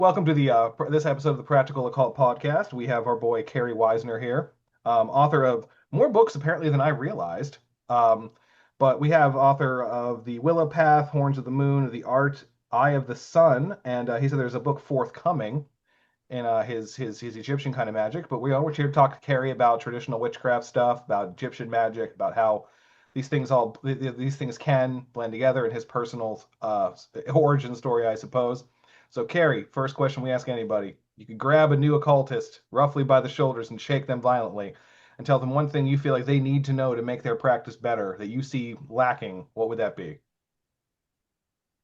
Welcome to this episode of the Practical Occult Podcast. We have our boy Kerry Wisner here, author of more books apparently than I realized. Um, but we have author of The Willow Path, Horns of the Moon, The Art, Eye of the Sun, and he said there's a book forthcoming in his Egyptian kind of magic. But we're here to talk to Kerry about traditional witchcraft stuff, about Egyptian magic, about how these things can blend together in his personal origin story, I suppose. So, Carrie, first question we ask anybody. You could grab a new occultist roughly by the shoulders and shake them violently and tell them one thing you feel like they need to know to make their practice better that you see lacking. What would that be?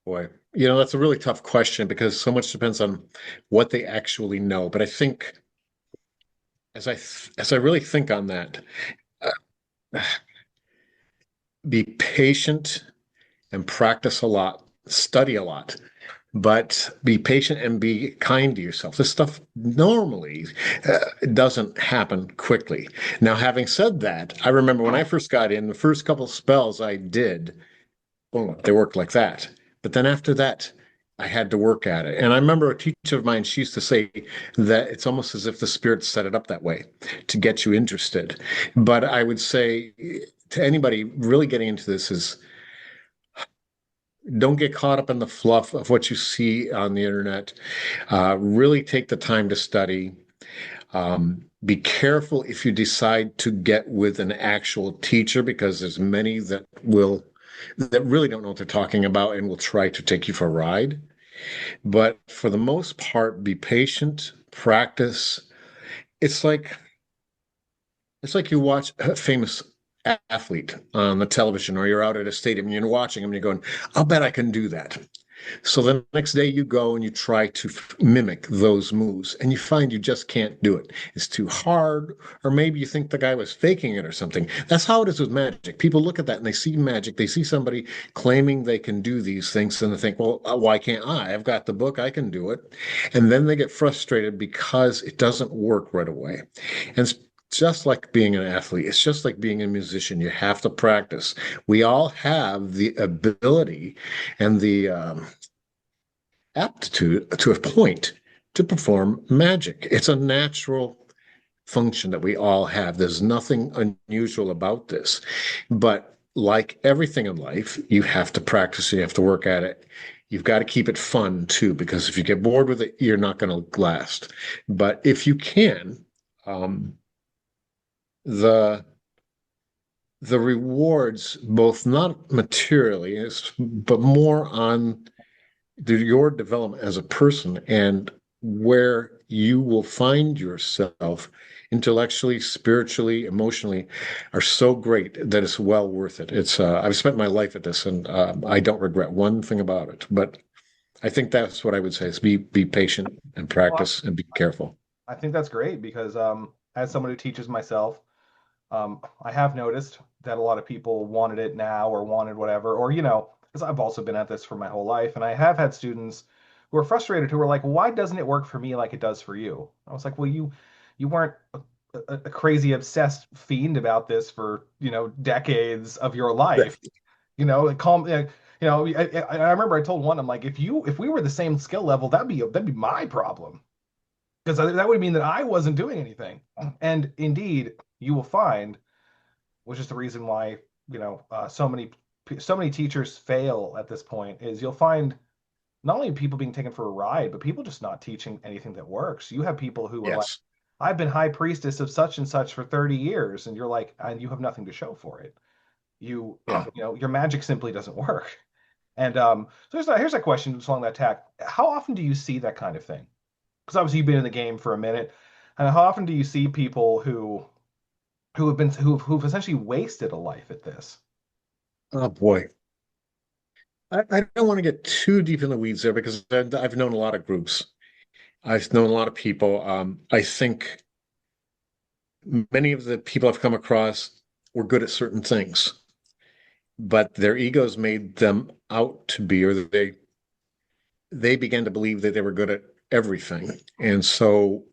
Boy, that's a really tough question because so much depends on what they actually know. But I think as I really think on that, uh, be patient and practice a lot, study a lot, but be patient and be kind to yourself. This stuff normally doesn't happen quickly. Now, having said that, I remember when I first got in, the first couple of spells I did, oh, they worked like that. But then after that, I had to work at it. And I remember a teacher of mine, she used to say that it's almost as if the spirit set it up that way to get you interested. But I would say to anybody really getting into this is don't get caught up in the fluff of what you see on the internet. Really take the time to study. Be careful if you decide to get with an actual teacher because there's many that really don't know what they're talking about and will try to take you for a ride. But for the most part, be patient, practice. It's like it's like you watch a famous athlete on the television or you're out at a stadium and you're watching them and you're going, I'll bet I can do that. So the next day you go and you try to mimic those moves and you find you just can't do it. It's too hard, or maybe you think the guy was faking it or something. That's how it is with magic. People look at that and they see magic. They see somebody claiming they can do these things and they think, well, why can't I? I've got the book, I can do it. And then they get frustrated because it doesn't work right away. And it's just like being an athlete. It's just like being a musician. You have to practice. We all have the ability and the aptitude to a point to perform magic. It's a natural function that we all have. There's nothing unusual about this. But like everything in life, you have to practice, you have to work at it. You've got to keep it fun too, because if you get bored with it, you're not going to last. But if you can, um, the the rewards, both not materially, but more on your development as a person and where you will find yourself intellectually, spiritually, emotionally are so great that it's well worth it. It's I've spent my life at this and I don't regret one thing about it. But I think that's what I would say is be patient and Well, practice and be careful. I think that's great because as someone who teaches myself, I have noticed that a lot of people wanted it now or wanted whatever, or, because I've also been at this for my whole life. And I have had students who are frustrated who are like, why doesn't it work for me like it does for you? I was like, well, you weren't a crazy obsessed fiend about this for, decades of your life. Like calm, I remember I told one, I'm like, if we were the same skill level, that'd be my problem because that would mean that I wasn't doing anything. And indeed, you will find, which is the reason why so many teachers fail at this point, is you'll find not only people being taken for a ride, but people just not teaching anything that works. You have people who are like, Yes. I've been high priestess of such and such for 30 years, and you're like, and you have nothing to show for it. You, Yeah. your magic simply doesn't work. And so here's a question just along that tack. How often do you see that kind of thing? Because obviously you've been in the game for a minute. And how often do you see people who've essentially wasted a life at this? Oh boy. I don't want to get too deep in the weeds there because I've known a lot of groups. I've known a lot of people. I think many of the people I've come across were good at certain things, but their egos made them out to be, or they began to believe that they were good at everything. And so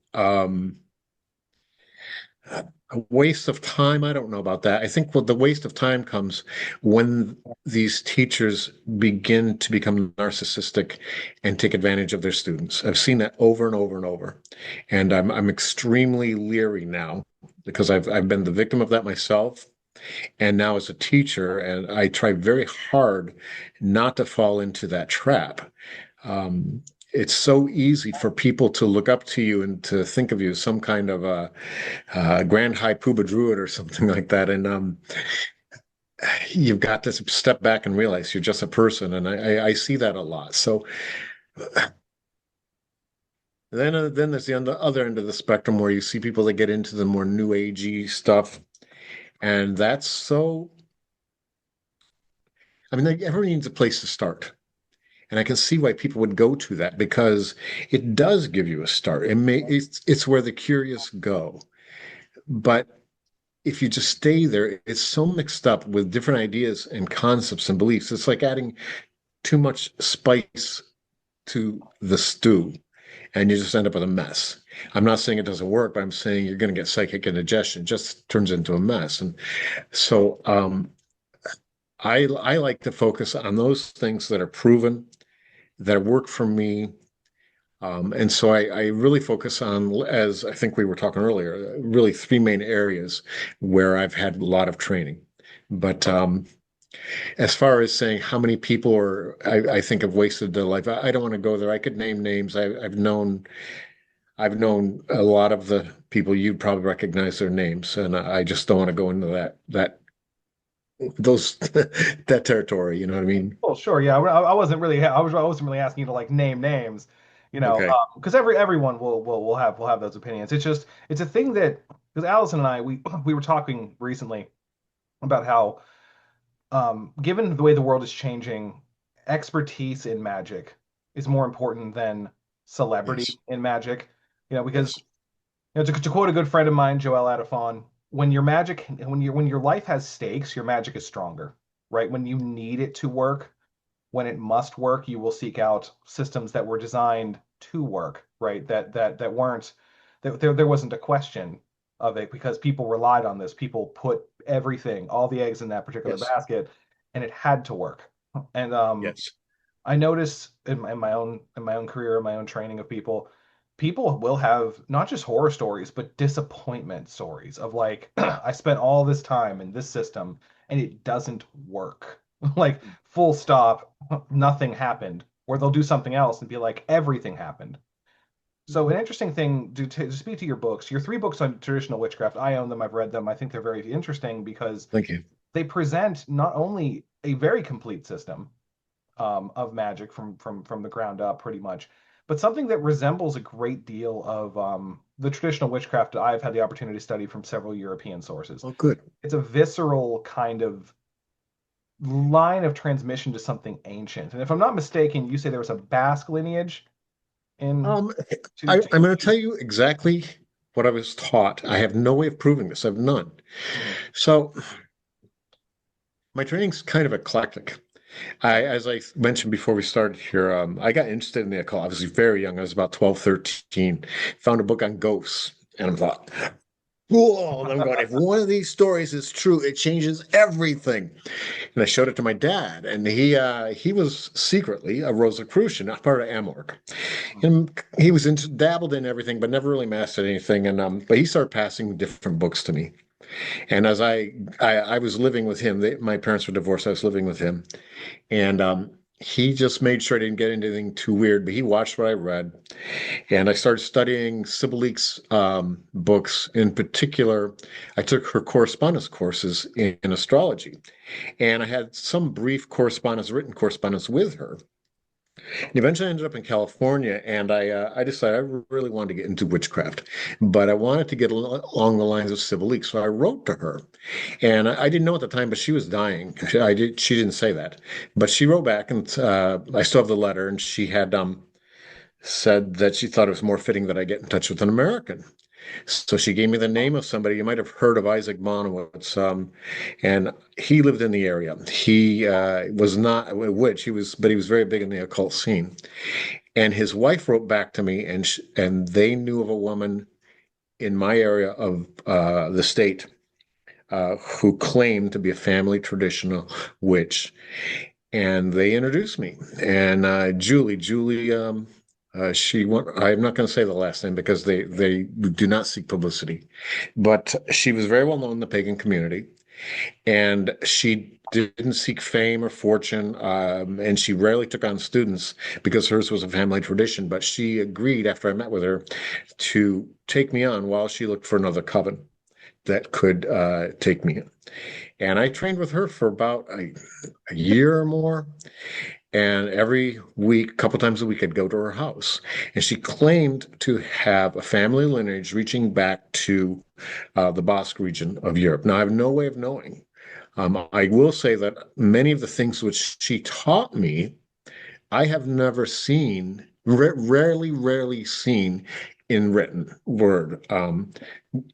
A waste of time? I don't know about that. I think what the waste of time comes when these teachers begin to become narcissistic and take advantage of their students. I've seen that over and over and over. And I'm extremely leery now because I've been the victim of that myself. And now as a teacher, and I try very hard not to fall into that trap. Um, it's so easy for people to look up to you and to think of you as some kind of a Grand High Poobah Druid or something like that. And you've got to step back and realize you're just a person. And I see that a lot. So then there's the other end of the spectrum where you see people that get into the more new agey stuff. And that's so, I mean, everyone needs a place to start. And I can see why people would go to that because it does give you a start. It's where the curious go. But if you just stay there, it's so mixed up with different ideas and concepts and beliefs. It's like adding too much spice to the stew, and you just end up with a mess. I'm not saying it doesn't work, but I'm saying you're going to get psychic indigestion. It just turns into a mess. And so I like to focus on those things that are proven, that work for me. And so I really focus on, as I think we were talking earlier, really three main areas where I've had a lot of training. But as far as saying how many people I think have wasted their life, I don't want to go there. I could name names. I've known a lot of the people. You'd probably recognize their names, and I just don't want to go into those that territory. You know what I mean? Well, sure, yeah. I wasn't really asking you to like name names, Okay. because everyone will have those opinions. It's a thing that because Allison and I we were talking recently about how given the way the world is changing, expertise in magic is more important than celebrity Yes. in magic. Because Yes. to quote a good friend of mine, Joel Adafon, when your life has stakes, your magic is stronger, right? When you need it to work, when it must work, you will seek out systems that were designed to work, right? That weren't that there wasn't a question of it because people relied on this. People put everything, all the eggs in that particular Yes. basket, and it had to work. And Yes. I notice in my own career, in my own training of people will have not just horror stories, but disappointment stories of like, I spent all this time in this system and it doesn't work. Like full stop, nothing happened. Or they'll do something else and be like, everything happened. So an interesting thing to speak to your books, your three books on traditional witchcraft, I own them, I've read them. I think they're very interesting because Thank you. they present not only a very complete system, of magic from the ground up, pretty much. But something that resembles a great deal of the traditional witchcraft that I've had the opportunity to study from several European sources. Oh, good. It's a visceral kind of line of transmission to something ancient. And if I'm not mistaken, you say there was a Basque lineage in Um, to I'm going to tell you exactly what I was taught. I have no way of proving this. I have none. Mhm. So my training's kind of eclectic. As I mentioned before we started here, I got interested in the occult. I was very young. I was about 12, 13. Found a book on ghosts, and I thought, whoa, and I'm going, if one of these stories is true, it changes everything. And I showed it to my dad, and he was secretly a Rosicrucian, not part of Amorc. And he was dabbled in everything, but never really mastered anything. And but he started passing different books to me. And as I was living with him, my parents were divorced. I was living with him, and he just made sure I didn't get into anything too weird. But he watched what I read, and I started studying Sybil Leek's books. In particular, I took her correspondence courses in astrology, and I had some brief correspondence, written correspondence with her. And eventually I ended up in California, and I decided I really wanted to get into witchcraft, but I wanted to get along the lines of Sybil Leek. So I wrote to her, and I didn't know at the time, but she was dying. She didn't say that, but she wrote back, and I still have the letter, and she had said that she thought it was more fitting that I get in touch with an American. So she gave me the name of somebody. You might have heard of Isaac Bonowitz, and he lived in the area. He was not a witch. But he was very big in the occult scene. And his wife wrote back to me, and they knew of a woman in my area of the state who claimed to be a family traditional witch, and they introduced me. And Julie, I'm not going to say the last name because they do not seek publicity, but she was very well known in the pagan community, and she didn't seek fame or fortune, and she rarely took on students because hers was a family tradition. But she agreed after I met with her to take me on while she looked for another coven that could take me in. And I trained with her for about a year or more. And every week, a couple times a week, I'd go to her house. And she claimed to have a family lineage reaching back to the Basque region of Europe. Now, I have no way of knowing. I will say that many of the things which she taught me, I have never seen, rarely seen in written word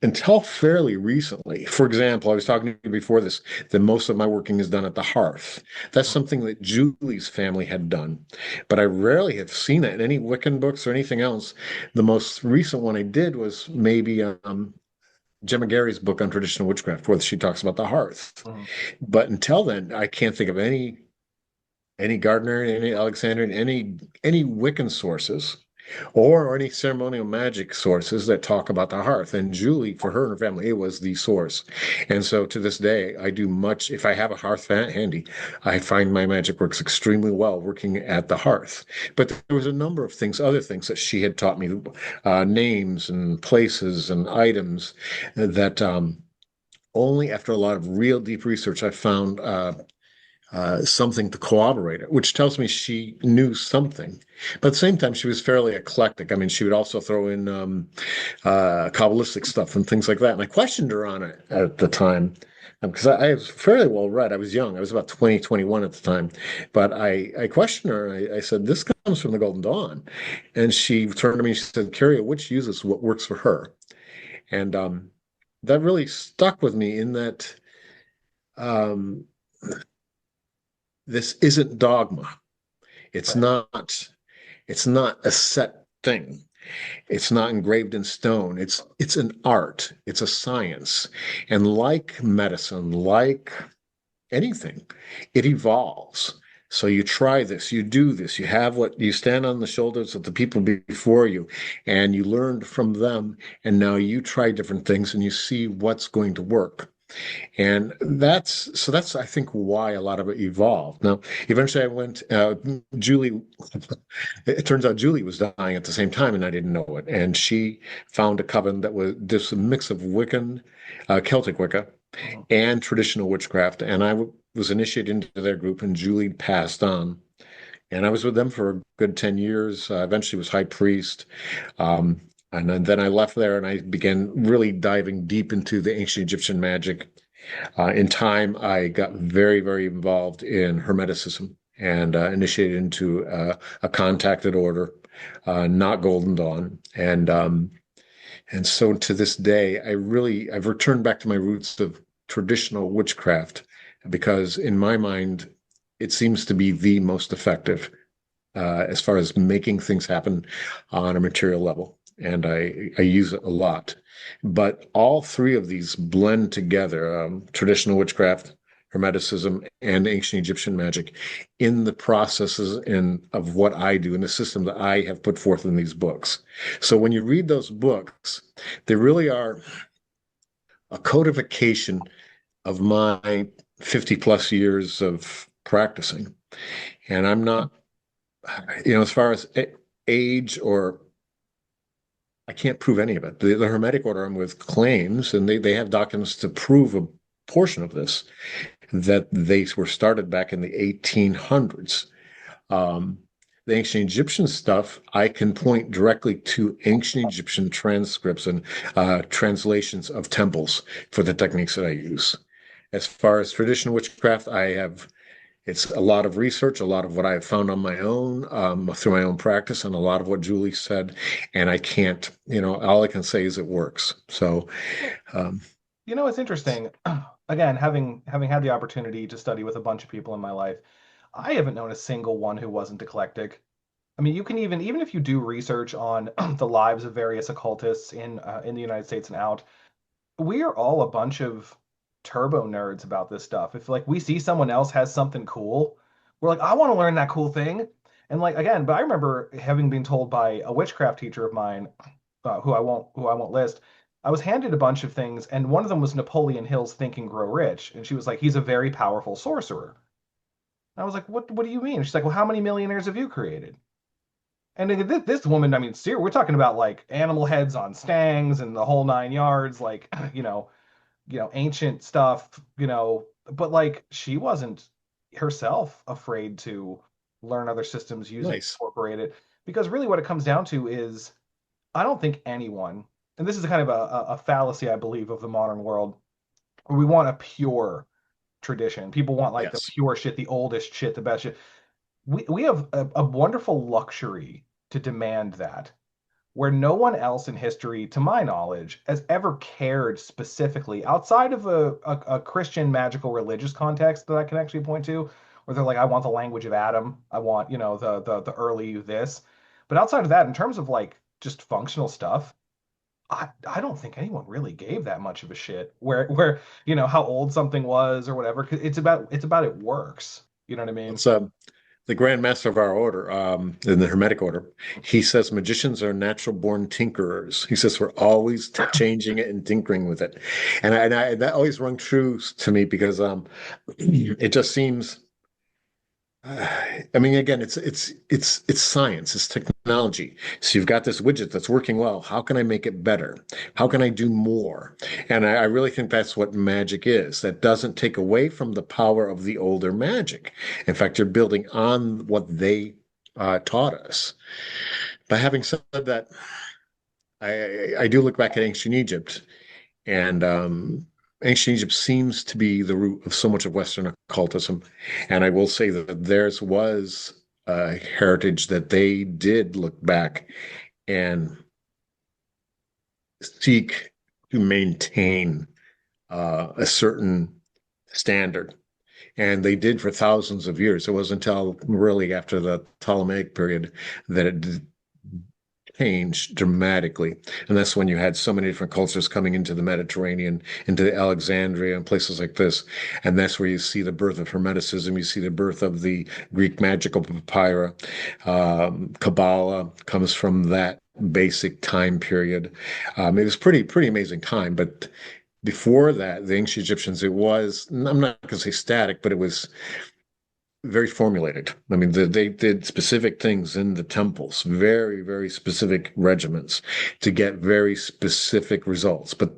until fairly recently. For example, I was talking to you before this, that most of my working is done at the hearth. That's Mhm. something that Julie's family had done, but I rarely have seen it in any Wiccan books or anything else. The most recent one I did was maybe Gemma Gary's book on traditional witchcraft, where she talks about the hearth. Mhm. But until then, I can't think of any Gardnerian, any Alexandrian, any Wiccan sources or any ceremonial magic sources that talk about the hearth. And Julie, for her and her family, it was the source. And so to this day, I do much. If I have a hearth handy, I find my magic works extremely well working at the hearth. But there was a number of things, other things that she had taught me, names and places and items that only after a lot of real deep research I found something to corroborate it, which tells me she knew something. But at the same time, she was fairly eclectic. I mean, she would also throw in Kabbalistic stuff and things like that. And I questioned her on it at the time because I was fairly well read. I was young. I was about 20, 21 at the time. But I questioned her and I said, this comes from the Golden Dawn. And she turned to me and she said, Kerry, which uses what works for her? And that really stuck with me in that um, this isn't dogma. It's Right. not it's not a set thing. It's not engraved in stone. It's an art. It's a science. And like medicine, like anything, it evolves. So you try this, you do this, you have what you stand on the shoulders of the people before you, and you learned from them, and now you try different things and you see what's going to work. And that's I think why a lot of it evolved. Now, eventually I went, Julie, it turns out Julie was dying at the same time and I didn't know it. And she found a coven that was this mix of Wiccan, Celtic Wicca, Mhm. and traditional witchcraft. And was initiated into their group and Julie passed on. And I was with them for a good 10 years. Eventually was high priest. Um, and then I left there and I began really diving deep into the ancient Egyptian magic. In time, I got very involved in Hermeticism and initiated into a contacted order, not Golden Dawn. And so to this day, I've returned back to my roots of traditional witchcraft because in my mind, it seems to be the most effective as far as making things happen on a material level. And I use it a lot. But all three of these blend together traditional witchcraft, Hermeticism, and ancient Egyptian magic in the processes of what I do in the system that I have put forth in these books. So when you read those books, they really are a codification of my 50 plus years of practicing. And I'm not as far as age or I can't prove any of it. The Hermetic order I'm with claims, and they have documents to prove a portion of this, that they were started back in the 1800s. Um, the ancient Egyptian stuff, I can point directly to ancient Egyptian transcripts and translations of temples for the techniques that I use. As far as traditional witchcraft, it's a lot of research, a lot of what I've found on my own through my own practice, and a lot of what Julie said. And I can't, all I can say is it works. So, Well, um, it's interesting. Again, having had the opportunity to study with a bunch of people in my life, I haven't known a single one who wasn't eclectic. I mean, you can even if you do research on the lives of various occultists in the United States and out, we are all a bunch of turbo nerds about this stuff. If like we see someone else has something cool, we're like, I want to learn that cool thing. And like again, but I remember having been told by a witchcraft teacher of mine, who I won't list. I was handed a bunch of things, and one of them was Napoleon Hill's Think and Grow Rich, and she was like, he's a very powerful sorcerer. And I was like, what do you mean? She's like, well, how many millionaires have you created? And this woman, I mean, we're talking about like animal heads on stangs and the whole nine yards, like ancient stuff, but like she wasn't herself afraid to learn other systems, use it, Nice. incorporate it, because really what it comes down to is I don't think anyone, and this is kind of a fallacy, I believe, of the modern world, where we want a pure tradition. People want like the Yes. pure shit, the oldest shit, the best shit. We have a wonderful luxury to demand that where no one else in history, to my knowledge, has ever cared specifically outside of a Christian magical religious context that I can actually point to, where they're like, I want the language of Adam, I want, the early this. But outside of that, in terms of like just functional stuff, I don't think anyone really gave that much of a shit where how old something was or whatever. 'Cause it's about it works. You know what I mean? It's the Grand Master of our order, in the Hermetic order. He says magicians are natural born tinkerers. He says we're always changing it and tinkering with it, and that always rung true to me because it just seems. I mean, again, it's science, it's technology. So you've got this widget that's working well. How can I make it better? How can I do more? And I really think that's what magic is. That doesn't take away from the power of the older magic. In fact, you're building on what they taught us. But having said that, I do look back at ancient Egypt, and ancient Egypt seems to be the root of so much of Western occultism. And I will say that theirs was a heritage that they did look back and seek to maintain a certain standard. And they did for thousands of years. It wasn't until really after the Ptolemaic period that it changed dramatically. And that's when you had so many different cultures coming into the Mediterranean, into Alexandria and places like this. And that's where you see the birth of Hermeticism. You see the birth of the Greek magical papyri. Kabbalah comes from that basic time period. It was pretty amazing time. But before that, the ancient Egyptians, it was, I'm not going to say static, but it was very formulated. I mean, they did specific things in the temples, very specific regimens to get very specific results. But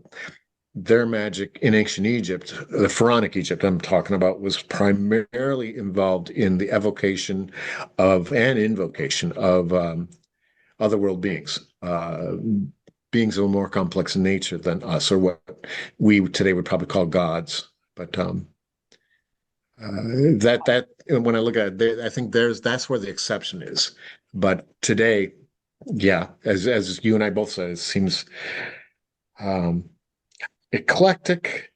their magic in ancient Egypt, the Pharaonic Egypt I'm talking about, was primarily involved in the evocation of and invocation of otherworld beings. Beings of a more complex nature than us, or what we today would probably call gods. But that when I look at it, I think that's where the exception is. But today, yeah, as you and I both said, it seems um, eclectic.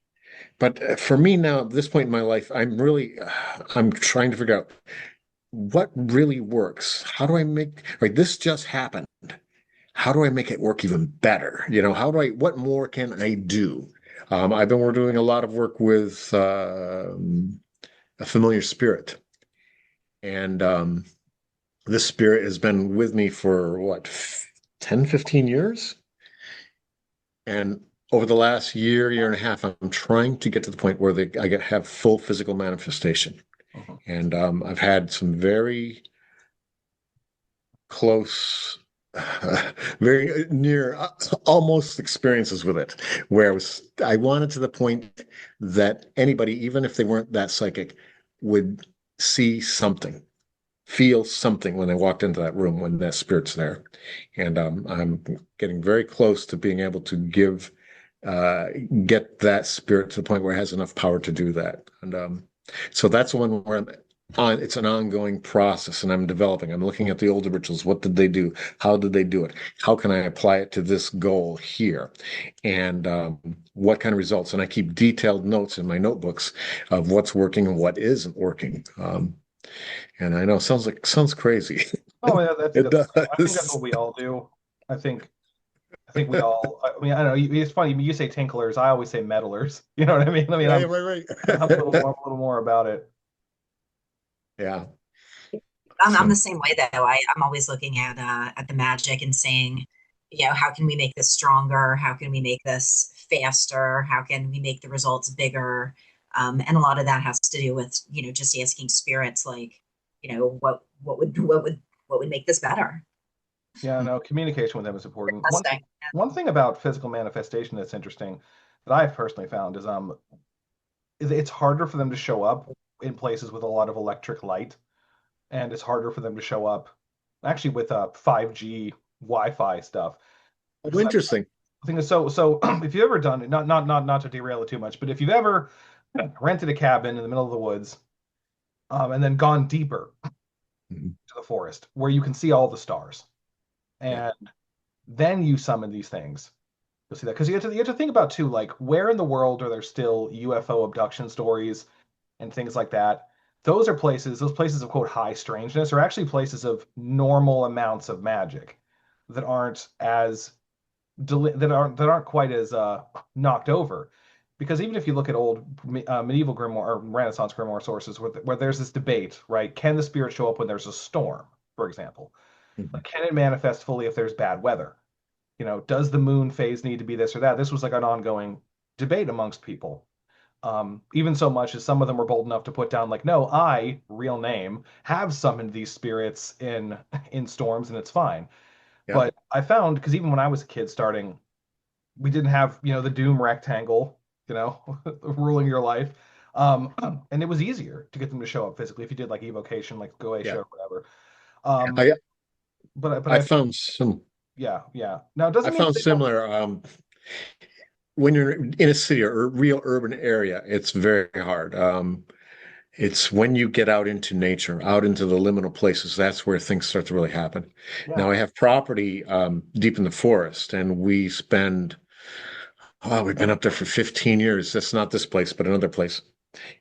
But for me now, at this point in my life, I'm trying to figure out what really works. How do I make, right? This just happened. How do I make it work even better? What more can I do? We're doing a lot of work with a familiar spirit. And this spirit has been with me for what, 10, 15 years? And over the last year and a half, I'm trying to get to the point where have full physical manifestation. Mhm. And I've had some very close, very near, almost experiences with it, where I wanted to the point that anybody, even if they weren't that psychic, would see something, feel something when they walked into that room when that spirit's there. And I'm getting very close to being able to uh, get that spirit to the point where it has enough power to do that. And so that's one where it's an ongoing process and I'm developing. I'm looking at the older rituals. What did they do? How did they do it? How can I apply it to this goal here? And what kind of results? And I keep detailed notes in my notebooks of what's working and what isn't working. And I know sounds crazy. Oh yeah, that's It that's. I think that's does. what we all do. I think I think we all. I mean, I don't know. It's funny. You say tinklers. I always say meddlers. You know what I mean? I mean, Yeah, yeah, right, I'm right. a little more about it. Yeah. I'm the So same way though. I'm always looking at the magic and saying, how can we make this stronger? How can we make this faster? How can we make the results bigger? And a lot of that has to do with, just asking spirits like, what would make this better? Yeah, no, communication with them is important. Testing. One thing about physical manifestation that's interesting that I've personally found is it's harder for them to show up in places with a lot of electric light, and it's harder for them to show up actually with 5G Wi-Fi stuff. oh, Because interesting. I think it's so if you've ever done it, not to derail it too much, but if you've ever rented a cabin in the middle of the woods, and then gone deeper Mhm. to the forest where you can see all the stars, Yeah. and then you summon these things. You'll see that because you have to think about too, like where in the world are there still UFO abduction stories and things like that? Those places of quote high strangeness are actually places of normal amounts of magic that aren't as that aren't quite as knocked over. Because even if you look at old medieval grimoire or Renaissance grimoire sources where there's this debate, right? Can the spirit show up when there's a storm, for example? Mhm. Like, can it manifest fully if there's bad weather? Does the moon phase need to be this or that? This was like an ongoing debate amongst people. Even so much as some of them were bold enough to put down, like, no, I, real name, have summoned these spirits in storms, and it's fine. Yeah. But I found because even when I was a kid starting, we didn't have the doom rectangle, ruling your life. Um, and it was easier to get them to show up physically if you did like evocation, like Goetia Yeah. or whatever. Um, I but I I found some yeah, yeah. Now it I doesn't mean found they don't. similar when you're in a city or a real urban area, it's very hard. It's when you get out into nature, out into the liminal places, that's where things start to really happen. Yeah. Now, I have property deep in the forest, and we've been up there for 15 years. That's not this place, but another place.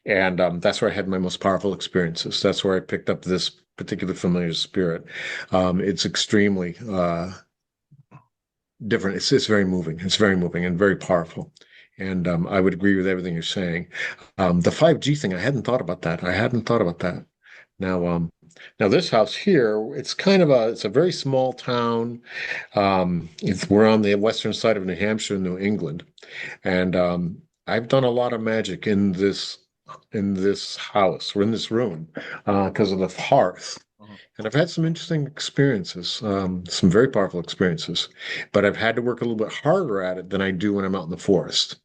And that's where I had my most powerful experiences. That's where I picked up this particular familiar spirit. It's extremely different. It's very moving. It's very moving and very powerful. And I would agree with everything you're saying. The 5G thing, I hadn't thought about that. I hadn't thought about that. Now, now this house here, it's a very small town. We're on the western side of New Hampshire, New England, and I've done a lot of magic in this house or in this room because of the hearth. Mhm. And I've had some interesting experiences, some very powerful experiences, but I've had to work a little bit harder at it than I do when I'm out in the forest.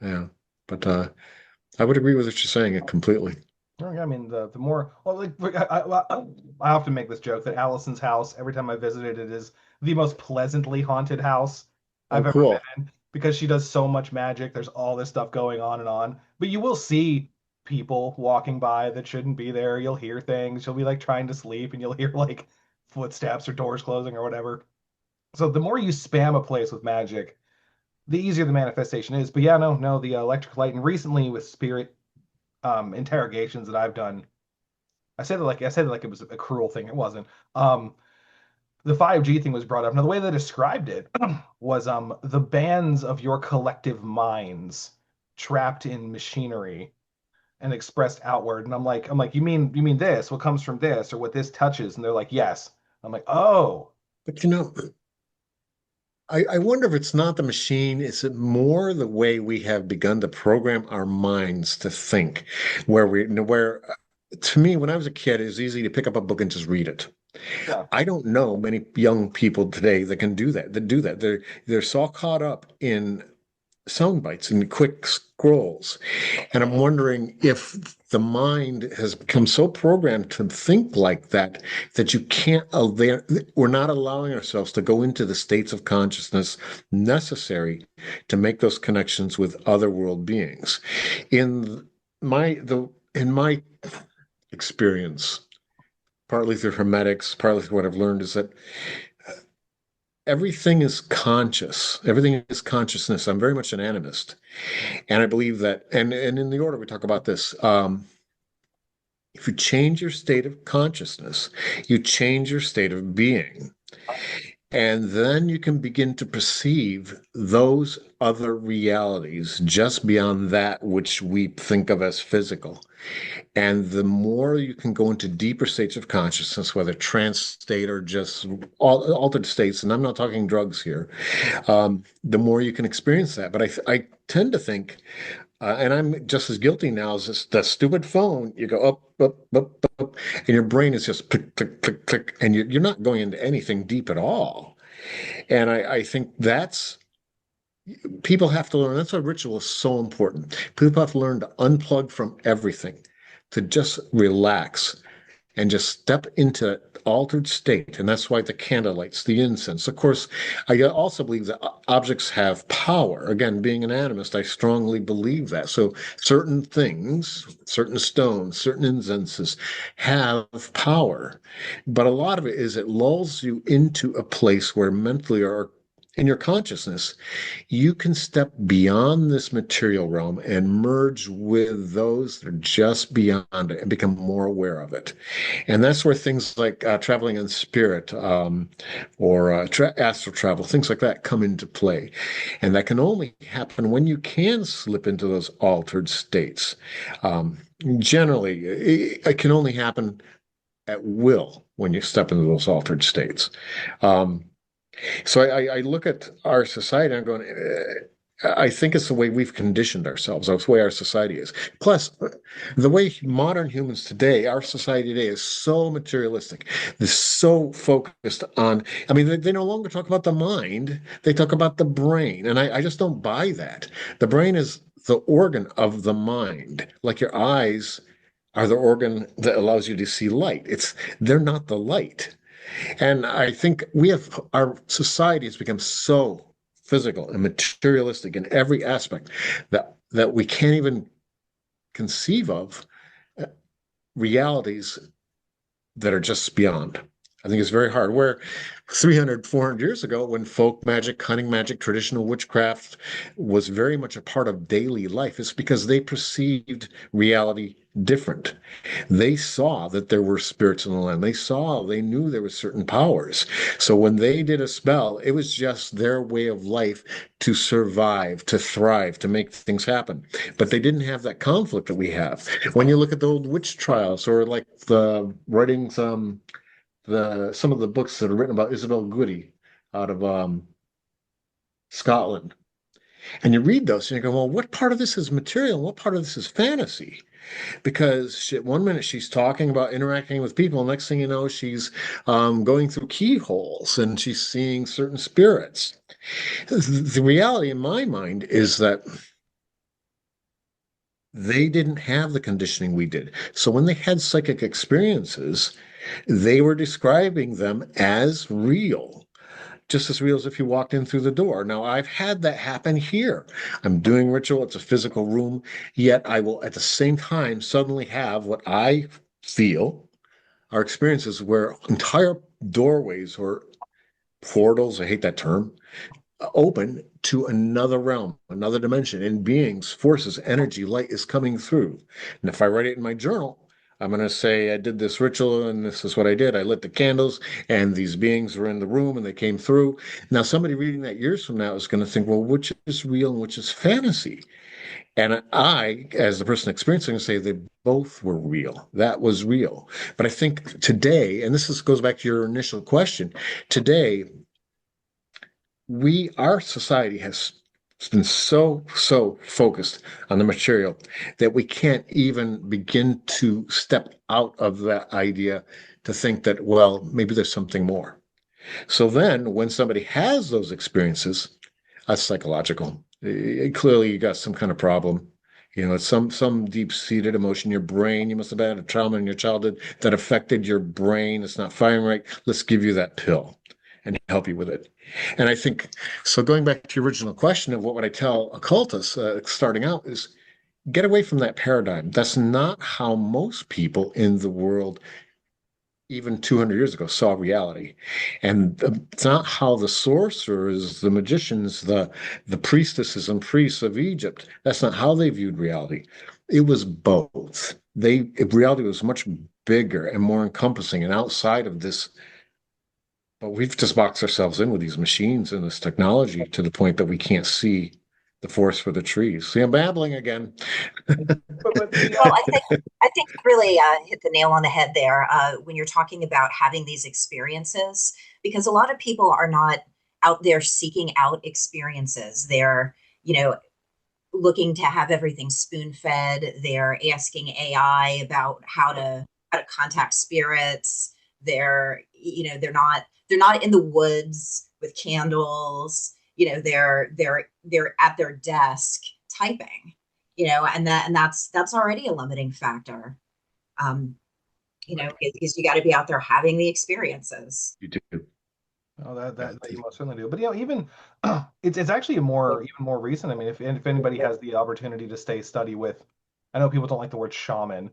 Yeah, but I would agree with what you're saying completely. Oh, yeah, I mean, the more well, like I often make this joke that Allison's house, every time I visited it, is the most pleasantly haunted house Oh, I've ever been cool. in because she does so much magic. There's all this stuff going on and on, but you will see people walking by that shouldn't be there. You'll hear things. You'll be like trying to sleep, and you'll hear like footsteps or doors closing or whatever. So the more you spam a place with magic, the easier the manifestation is. But yeah, no, the electric light, and recently with spirit interrogations that I've done. I said it like it was a cruel thing. It wasn't. The 5G thing was brought up. Now the way they described it was the bands of your collective minds trapped in machinery and expressed outward. And I'm like, you mean this? What comes from this or what this touches? And they're like, yes. I'm like, oh, But I wonder if it's not the machine. Is it more the way we have begun to program our minds to think? Where to me, when I was a kid, it was easy to pick up a book and just read it. yeah. I don't know many young people today that can do that. That do that. They're so caught up in sound bites and quick scrolls. And I'm wondering if the mind has become so programmed to think like that that you can't, we're not allowing ourselves to go into the states of consciousness necessary to make those connections with other world beings. In in my experience, partly through Hermetics, partly through what I've learned, is that everything is conscious. Everything is consciousness. I'm very much an animist. And I believe that, and in the order we talk about this, If you change your state of consciousness, you change your state of being. And then you can begin to perceive those other realities just beyond that which we think of as physical. And the more you can go into deeper states of consciousness, whether trance state or just altered states, and I'm not talking drugs here, the more you can experience that. But I tend to think, and I'm just as guilty now as that stupid phone. You go up, and your brain is just click, click, click, click, and you're not going into anything deep at all. And I think people have to learn. That's why ritual is so important. People have to learn to unplug from everything, to just relax and just step into altered state. And that's why the candlelights, the incense. Of course, I also believe that objects have power. Again, being an animist, I strongly believe that. So certain things, certain stones, certain incenses have power. But a lot of it is it lulls you into a place where mentally or in your consciousness, you can step beyond this material realm and merge with those that are just beyond it and become more aware of it. And that's where things like traveling in spirit or astral travel, things like that come into play. And that can only happen when you can slip into those altered states. Generally, it can only happen at will when you step into those altered states. So I look at our society and I'm going, I think it's the way we've conditioned ourselves. That's the way our society is. Plus, the way modern humans today, our society today is so materialistic. They're so focused on, I mean, they no longer talk about the mind. They talk about the brain. And I just don't buy that. The brain is the organ of the mind, like your eyes are the organ that allows you to see light. They're not the light. And I think our society has become so physical and materialistic in every aspect that we can't even conceive of realities that are just beyond. I think it's very hard. Where 300, 400 years ago, when folk magic, cunning magic, traditional witchcraft was very much a part of daily life, it's because they perceived reality different. They saw that there were spirits in the land. They knew there were certain powers. So when they did a spell, it was just their way of life to survive, to thrive, to make things happen. But they didn't have that conflict that we have. When you look at the old witch trials or like the writings, some of the books that are written about Isabel Goody out of Scotland, and you read those and you go, well, what part of this is material and what part of this is fantasy? Because one minute she's talking about interacting with people, next thing you know, she's going through keyholes and she's seeing certain spirits. The reality in my mind is that they didn't have the conditioning we did. So when they had psychic experiences, they were describing them as real, just as real as if you walked in through the door. Now, I've had that happen here. I'm doing ritual, it's a physical room, yet I will at the same time suddenly have what I feel are experiences where entire doorways or portals, I hate that term, open to another realm, another dimension, and beings, forces, energy, light is coming through. And if I write it in my journal, I'm going to say I did this ritual and this is what I did. I lit the candles and these beings were in the room and they came through. Now, somebody reading that years from now is going to think, well, which is real and which is fantasy? And I, as the person experiencing, say they both were real. That was real. But I think today, and goes back to your initial question, today, our society has been so focused on the material that we can't even begin to step out of that idea to think that, well, maybe there's something more. So then when somebody has those experiences, that's psychological. Clearly you got some kind of problem. It's some deep-seated emotion in your brain. You must have had a trauma in your childhood that affected your brain. It's not firing right. Let's give you that pill and help you with it. And I think, so going back to your original question of what would I tell occultists starting out is get away from that paradigm. That's not how most people in the world, even 200 years ago, saw reality. And it's not how the sorcerers, the magicians, the priestesses and priests of Egypt, that's not how they viewed reality. It was both. reality was much bigger and more encompassing and outside of this. But we've just boxed ourselves in with these machines and this technology to the point that we can't see the forest for the trees. See, I'm babbling again. But Well, I think you really hit the nail on the head there when you're talking about having these experiences, because a lot of people are not out there seeking out experiences. They're, you know, looking to have everything spoon fed. They're asking AI about how to contact spirits. They're not in the woods with candles. They're at their desk typing. And that's already a limiting factor. Um, right. because you got to be out there having the experiences. You do. Oh, that you most certainly do. But even it's actually even more recent. I mean, if anybody has the opportunity to study with, I know people don't like the word shaman,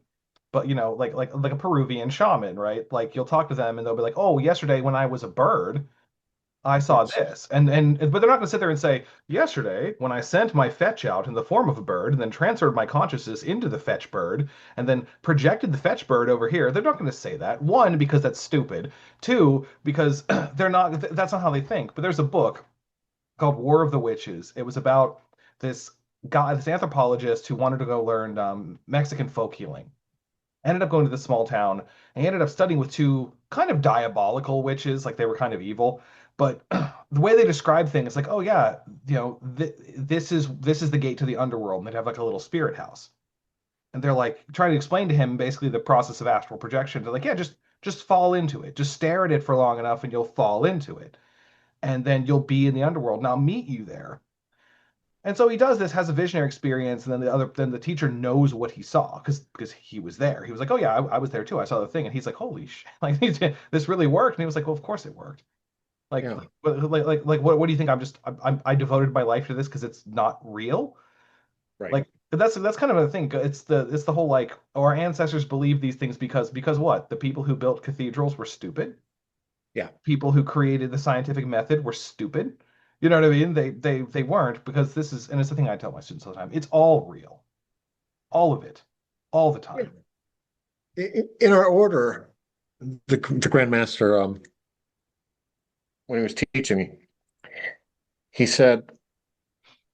but like a Peruvian shaman, right? Like you'll talk to them and they'll be like, "Oh, yesterday when I was a bird, I saw Yes. this," and but they're not going to sit there and say, "Yesterday, when I sent my fetch out in the form of a bird, and then transferred my consciousness into the fetch bird, and then projected the fetch bird over here." They're not going to say that. One, because that's stupid. Two, because they're not. That's not how they think. But there's a book called War of the Witches. It was about this guy, this anthropologist who wanted to go learn Mexican folk healing. Ended up going to this small town, and he ended up studying with two kind of diabolical witches, like they were kind of evil. But the way they describe things, like, oh yeah, this is the gate to the underworld, and they'd have like a little spirit house. And they're like trying to explain to him basically the process of astral projection. They're like, yeah, just fall into it, just stare at it for long enough, and you'll fall into it, and then you'll be in the underworld. And I'll meet you there. And so he does this, has a visionary experience, and then the teacher knows what he saw because he was there. He was like, "Oh yeah, I was there too. I saw the thing." And he's like, "Holy shit! Like this really worked." And he was like, "Well, of course it worked. Like Yeah. what do you think? I devoted my life to this because it's not real. Right. Like that's kind of a thing. It's the whole like our ancestors believed these things because what? The people who built cathedrals were stupid. Yeah. People who created the scientific method were stupid. You know what I mean? They weren't, because this is, and it's the thing I tell my students all the time. It's all real, all of it, all the Yeah. time. In our order, the Grand Master, when he was teaching me, he said,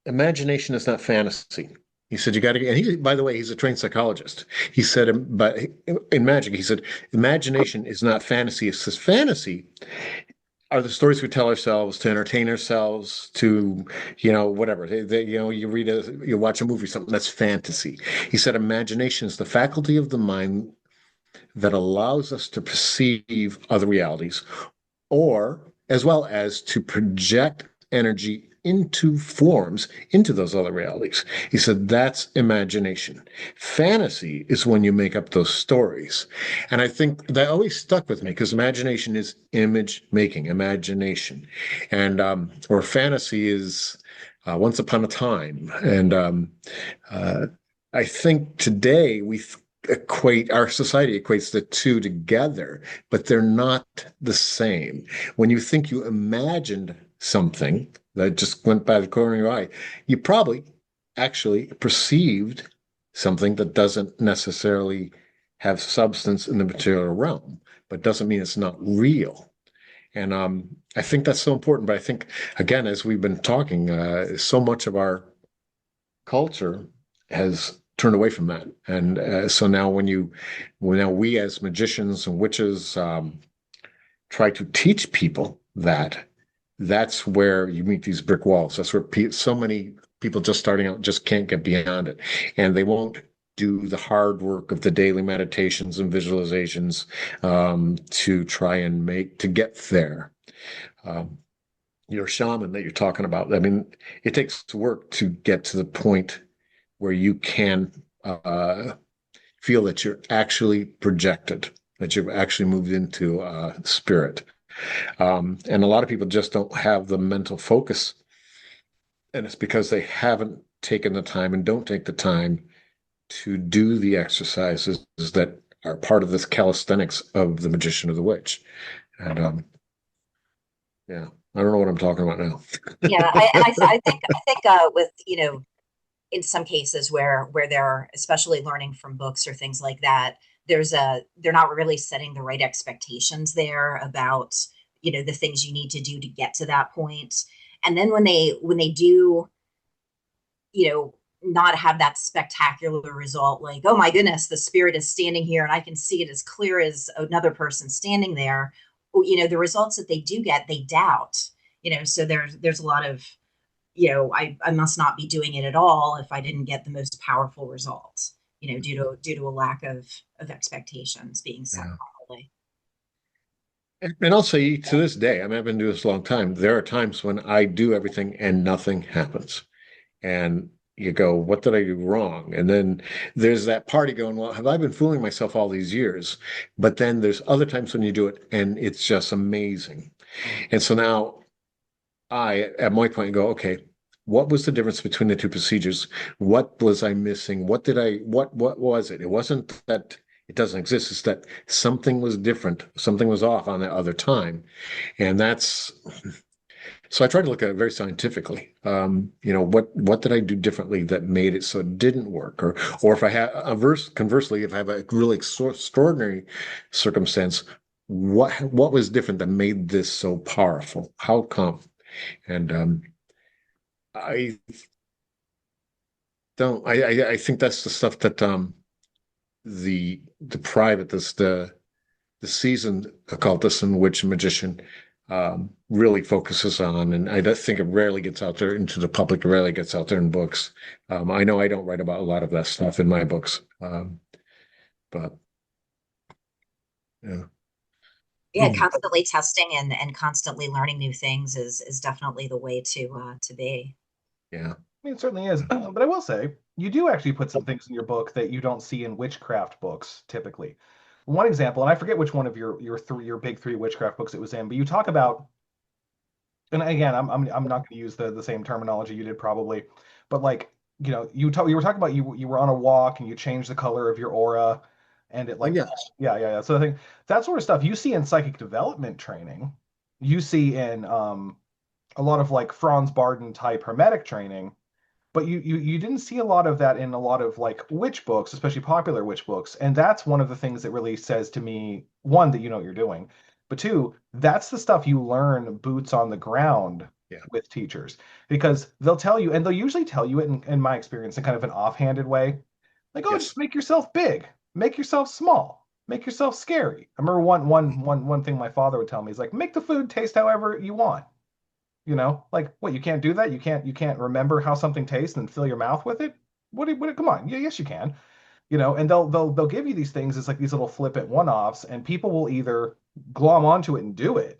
imagination is not fantasy. He said, you got to get, and he, by the way, he's a trained psychologist. He said, but in magic, he said, imagination is not fantasy. It's this fantasy are the stories we tell ourselves to entertain ourselves, to, whatever. You watch a movie, something that's fantasy. He said, imagination is the faculty of the mind that allows us to perceive other realities, or as well as to project energy into forms into those other realities. He said that's imagination. Fantasy is when you make up those stories. And I think that always stuck with me because imagination is image making, imagination. And or fantasy is once upon a time. And uh, I think today our society equates the two together, but they're not the same. When you think you imagined something that just went by the corner of your eye, you probably actually perceived something that doesn't necessarily have substance in the material realm, but doesn't mean it's not real. And I think that's so important. But I think, again, as we've been talking, so much of our culture has turned away from that. And so now now we as magicians and witches try to teach people that, that's where you meet these brick walls. That's where so many people just starting out just can't get beyond it. And they won't do the hard work of the daily meditations and visualizations to try and to get there. Your shaman that you're talking about, I mean, it takes work to get to the point where you can feel that you're actually projected, that you've actually moved into spirit. And a lot of people just don't have the mental focus. And it's because they haven't taken the time and don't take the time to do the exercises that are part of this calisthenics of the magician or the witch. And yeah, I don't know what I'm talking about now. Yeah, I think with in some cases where they're especially learning from books or things like that, they're not really setting the right expectations there about, the things you need to do to get to that point. And then when they do, not have that spectacular result, like, oh my goodness, the spirit is standing here and I can see it as clear as another person standing there. The results that they do get, they doubt. So there's a lot of, I must not be doing it at all if I didn't get the most powerful results, due to a lack of expectations being set Yeah. properly. And I'll say to this day, I mean, I've been doing this a long time. There are times when I do everything and nothing happens. And you go, what did I do wrong? And then there's that party going, well, have I been fooling myself all these years? But then there's other times when you do it and it's just amazing. And so now at my point, go, okay, what was the difference between the two procedures? What was I missing? What was it? It wasn't that it doesn't exist. It's that something was different. Something was off on that other time. And so I tried to look at it very scientifically. What did I do differently that made it so it didn't work? Or if I had conversely, if I have a really extraordinary circumstance, what was different that made this so powerful? How come? And I don't. I think that's the stuff that the private, the seasoned occultist and witch magician really focuses on, and I think it rarely gets out there into the public. It rarely gets out there in books. I know I don't write about a lot of that stuff in my books, but yeah. Yeah, constantly testing and constantly learning new things is definitely the way to be. Yeah. I mean, it certainly is. But I will say, you do actually put some things in your book that you don't see in witchcraft books typically. One example, and I forget which one of your big three witchcraft books it was in, but you talk about, and again, I'm not going to use the same terminology you did probably, but like, you were talking about you were on a walk and you changed the color of your aura, and it Oh, like, yes. yeah. So I think that sort of stuff you see in psychic development training, you see in a lot of like Franz Barden type hermetic training, but you didn't see a lot of that in a lot of like witch books, especially popular witch books. And that's one of the things that really says to me, one, that you know what you're doing, but two, that's the stuff you learn boots on the ground Yeah. with teachers, because they'll tell you, and they'll usually tell you it in my experience in kind of an offhanded way, like, oh, Yes. just make yourself big, make yourself small, make yourself scary. I remember one thing my father would tell me is like, make the food taste however you want. Like, what, you can't do that? You can't remember how something tastes and fill your mouth with it? Come on. Yeah, yes, you can. And they'll give you these things as like these little flippant one-offs, and people will either glom onto it and do it,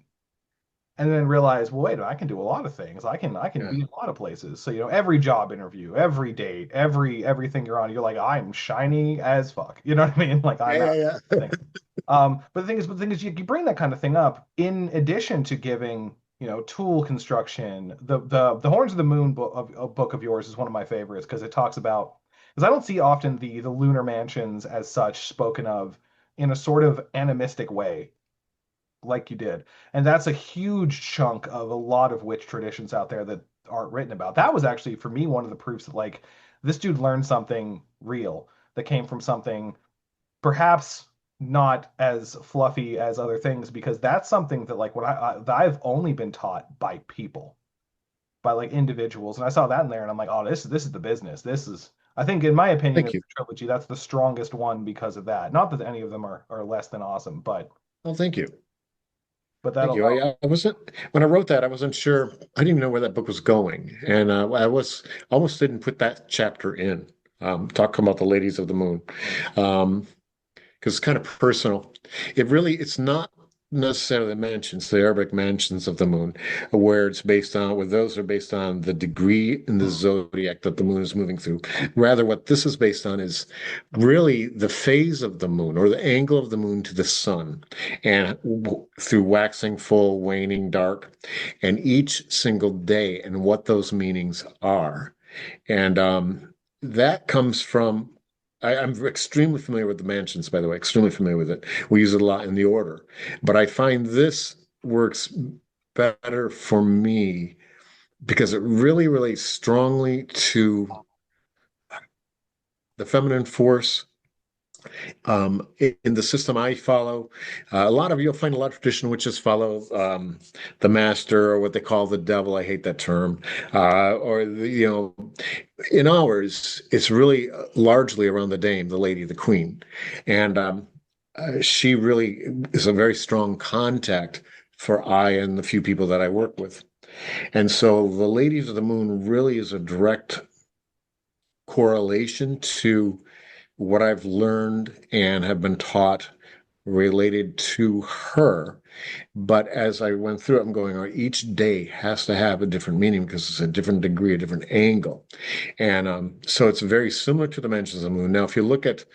and then realize, well, wait, I can do a lot of things. I can Yeah. be in a lot of places. So, every job interview, every date, everything you're on, you're like, I'm shiny as fuck. You know what I mean? Like, I'm out. Yeah. Yeah. But the thing is, you bring that kind of thing up in addition to giving, tool construction. The Horns of the Moon book of yours is one of my favorites because it talks about, because I don't see often the lunar mansions as such spoken of in a sort of animistic way like you did. And that's a huge chunk of a lot of witch traditions out there that aren't written about. That was actually for me one of the proofs that like this dude learned something real that came from something perhaps not as fluffy as other things, because that's something that like that I've only been taught by people, by like individuals, and I saw that in there and I'm like, oh, this is the business. This is, I think, in my opinion, Thank of you. the trilogy, that's the strongest one because of that. Not that any of them are less than awesome, but Well, thank you. Thank that'll you. I wasn't when I wrote that. I wasn't sure. I didn't even know where that book was going, and I was almost didn't put that chapter in. Talking about the ladies of the moon, because it's kind of personal. It's not necessarily the mansions, the Arabic mansions of the moon, where those are based on the degree in the zodiac that the moon is moving through. Rather, what this is based on is really the phase of the moon or the angle of the moon to the sun, and through waxing full, waning dark, and each single day and what those meanings are. And that comes from I'm extremely familiar with the mansions, by the way, extremely familiar with it. We use it a lot in the order, but I find this works better for me because it really relates strongly to the feminine force. In the system I follow, you'll find a lot of traditional witches follow the master, or what they call the devil. I hate that term. In ours, it's really largely around the dame, the lady, the queen. And she really is a very strong contact for I and the few people that I work with. And so the ladies of the moon really is a direct correlation to what I've learned and have been taught related to her. But as I went through it, I'm going, all right, each day has to have a different meaning because it's a different degree, a different angle. And so it's very similar to the dimensions of the moon. Now, if you look at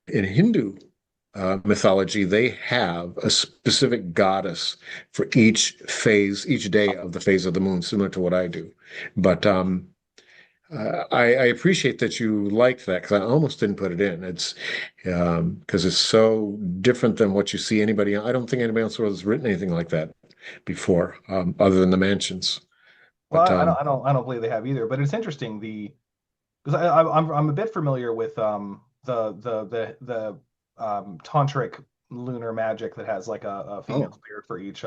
in Hindu mythology, they have a specific goddess for each phase, each day of the phase of the moon, similar to what I do. But I appreciate that you liked that, because I almost didn't put it in. It's because it's so different than what you see anybody. I don't think anybody else has written anything like that before, other than the mansions. Well, But I don't believe they have either. But it's interesting because I'm a bit familiar with the tantric lunar magic that has like a female spirit for each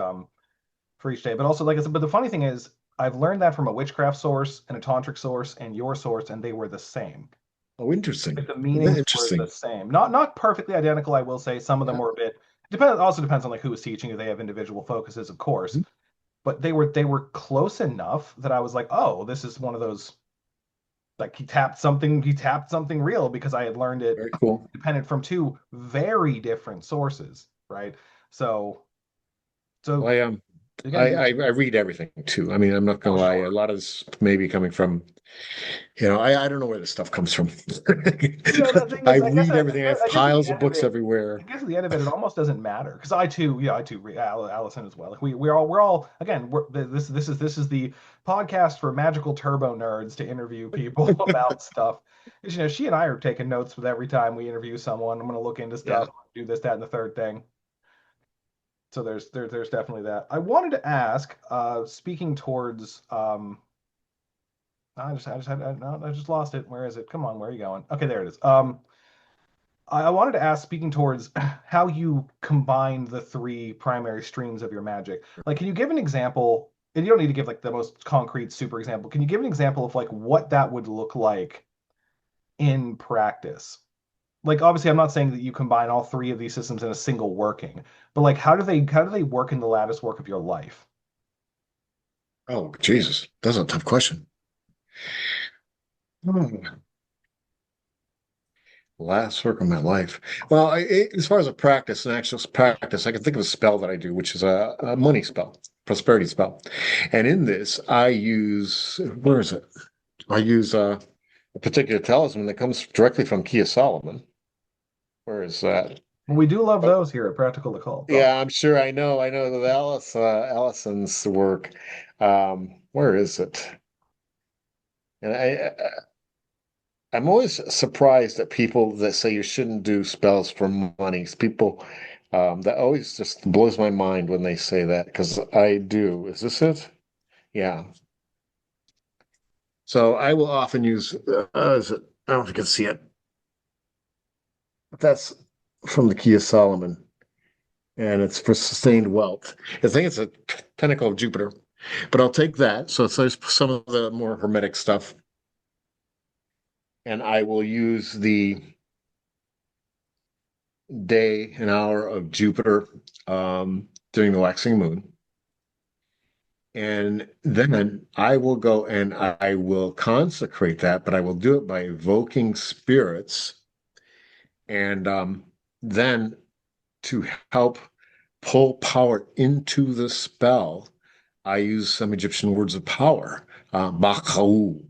day. But also, like I said, but the funny thing is, I've learned that from a witchcraft source and a tantric source and your source, and they were the same. oh, interesting. Like the meanings were the same. Not perfectly identical, I will say. Some of them were a bit also depends on like who was teaching you. They have individual focuses, of course. But they were close enough that I was like, oh, this is one of those, like he tapped something real, because I had learned it Very cool. dependent from two very different sources, right? So Well, I read everything too. I mean, I'm not gonna lie. Sure. A lot of this may be coming from, I don't know where this stuff comes from. I read everything. I have piles of books everywhere. I guess at the end of it, it almost doesn't matter, because I too read Allison as well. Like we're all again. This is the podcast for magical turbo nerds to interview people about stuff. Because she and I are taking notes with every time we interview someone. I'm going to look into stuff, do this, that, and the third thing. So there's definitely that. I wanted to ask, speaking towards I just lost it. Where is it? Come on, where are you going? Okay, there it is. I wanted to ask, speaking towards how you combine the three primary streams of your magic. Like, can you give an example? And you don't need to give like the most concrete super example. Can you give an example of like what that would look like in practice? Like, obviously, I'm not saying that you combine all three of these systems in a single working, but like, how do they work in the lattice work of your life? Oh, Jesus, that's a tough question. Last work of my life. Well, as far as an actual practice, I can think of a spell that I do, which is a money spell, prosperity spell. And in this, I use, where is it? I use a particular talisman that comes directly from Kia Solomon. Where is that? Well, we do love those here at Practical Occult. Yeah, I'm sure. I know that Allison's work. Where is it? And I'm always surprised at people that say you shouldn't do spells for money. People that always just blows my mind when they say that, because I do. Is this it? Yeah. So I will often use. Is it? I don't know if you can see it. But that's from the Key of Solomon, and it's for sustained wealth. I think it's a tentacle of Jupiter, but I'll take that. So there's some of the more hermetic stuff, and I will use the day and hour of Jupiter during the waxing moon. And then I will go and I will consecrate that, but I will do it by evoking spirits. And then to help pull power into the spell, I use some Egyptian words of power. Bakau.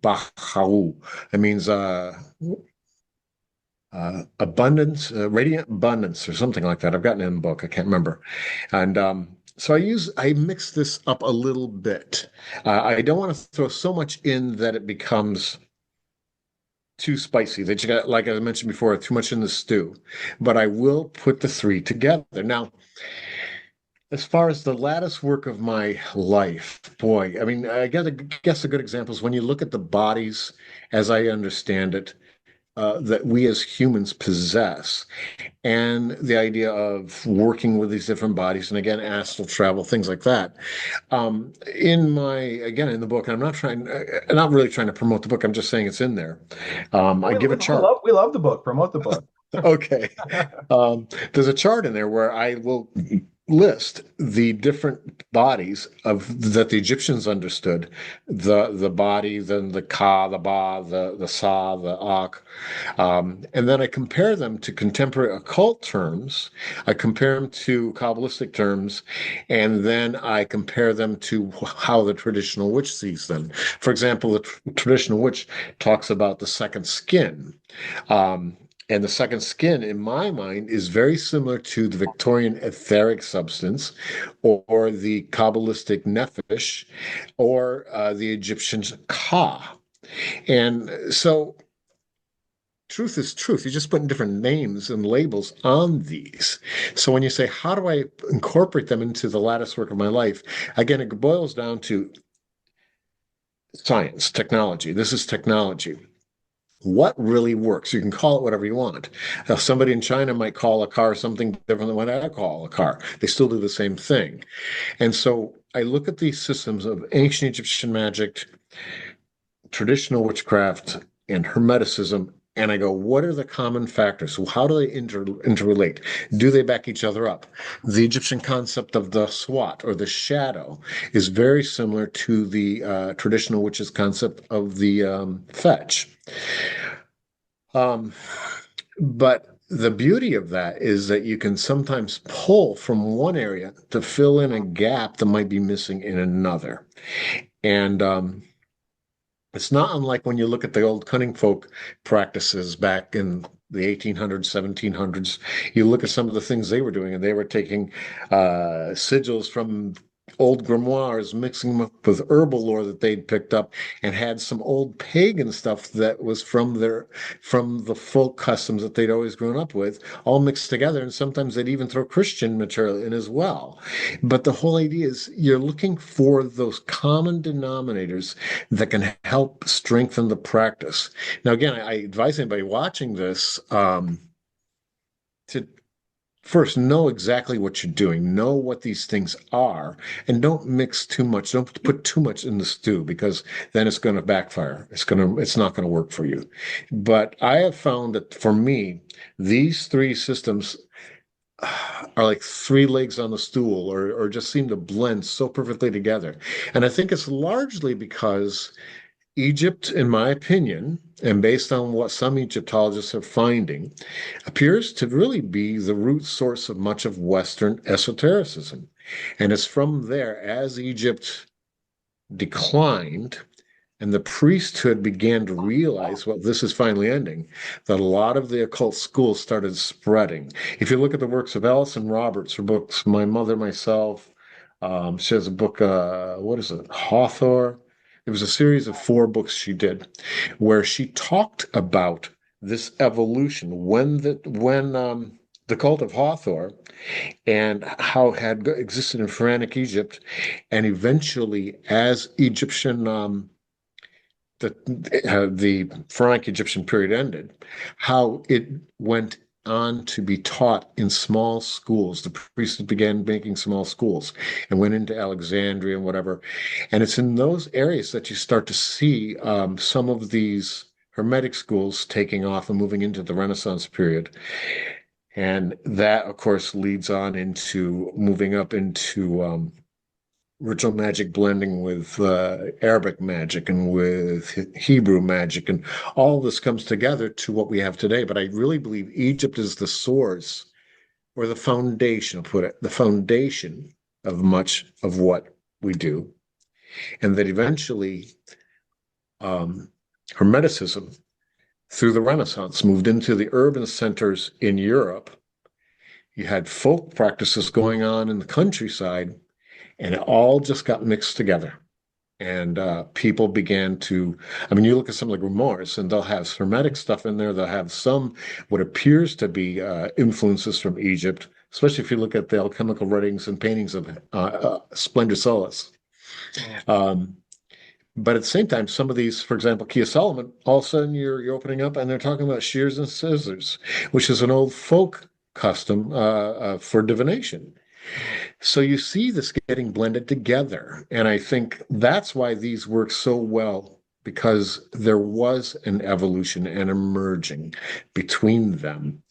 It means abundance, radiant abundance, or something like that. I've gotten it in a book. I can't remember. And so I mix this up a little bit. I don't want to throw so much in that it becomes too spicy, that you got, like I mentioned before, too much in the stew. But I will put the three together. Now, As far as the lattice work of my life, boy, I mean, I guess a good example is when you look at the bodies, as I understand it, that we as humans possess, and the idea of working with these different bodies, and again, astral travel, things like that. In the book, I'm not really trying to promote the book. I'm just saying it's in there. I We, give we, a we chart. love we love the book. Promote the book. Okay. There's a chart in there where I will list the different bodies of that the Egyptians understood. The body, then the Ka, the Ba, the Sa, the Ak. And then I compare them to contemporary occult terms. I compare them to Kabbalistic terms, and then I compare them to how the traditional witch sees them. For example, the traditional witch talks about the second skin. Um, and the second skin, in my mind, is very similar to the Victorian etheric substance or the Kabbalistic nephesh or the Egyptian Ka. And so truth is truth. You're just putting different names and labels on these. So when you say, how do I incorporate them into the lattice work of my life? Again, it boils down to science, technology. This is technology. What really works? You can call it whatever you want. Somebody in China might call a car something different than what I call a car. They still do the same thing. And so I look at these systems of ancient Egyptian magic, traditional witchcraft, and Hermeticism, and I go, what are the common factors? So how do they interrelate? Do they back each other up? The Egyptian concept of the SWAT or the shadow is very similar to the traditional witches concept of the fetch. Um, but the beauty of that is that you can sometimes pull from one area to fill in a gap that might be missing in another. And it's not unlike when you look at the old cunning folk practices back in the 1800s, 1700s. You look at some of the things they were doing, and they were taking sigils from old grimoires, mixing them up with herbal lore that they'd picked up, and had some old pagan stuff that was from the folk customs that they'd always grown up with, all mixed together. And sometimes they'd even throw Christian material in as well. But the whole idea is you're looking for those common denominators that can help strengthen the practice. Now, again, I advise anybody watching this to first know exactly what you're doing, know what these things are, and don't mix too much. Don't put too much in the stew because then it's going to backfire. It's not going to work for you. But I have found that for me, these three systems are like three legs on the stool or just seem to blend so perfectly together. And I think it's largely because Egypt, in my opinion, and based on what some Egyptologists are finding, appears to really be the root source of much of Western esotericism. And it's from there, as Egypt declined and the priesthood began to realize, well, this is finally ending, that a lot of the occult schools started spreading. If you look at the works of Alison Roberts, her books, My Mother, Myself, she has a book, what is it, Hawthorne? It was a series of 4 books she did where she talked about this evolution when the cult of Hathor and how it had existed in Pharaonic Egypt, and eventually as the Pharaonic Egyptian period ended, how it went on to be taught in small schools. The priests began making small schools and went into Alexandria and whatever. And it's in those areas that you start to see some of these Hermetic schools taking off and moving into the Renaissance period. And that, of course, leads on into moving up into ritual magic blending with Arabic magic and with Hebrew magic, and all this comes together to what we have today. But I really believe Egypt is the source or the foundation, I'll put it, the foundation of much of what we do, and that eventually Hermeticism through the Renaissance moved into the urban centers in Europe. You had folk practices going on in the countryside, and it all just got mixed together. And people began to, I mean, you look at some of the grimoires, and they'll have Hermetic stuff in there. They'll have some what appears to be influences from Egypt, especially if you look at the alchemical writings and paintings of Splendor Solace. Um, but at the same time, some of these, for example, Key of Solomon, all of a sudden you're opening up and they're talking about shears and scissors, which is an old folk custom for divination. So you see this getting blended together. And I think that's why these work so well, because there was an evolution and a merging between them.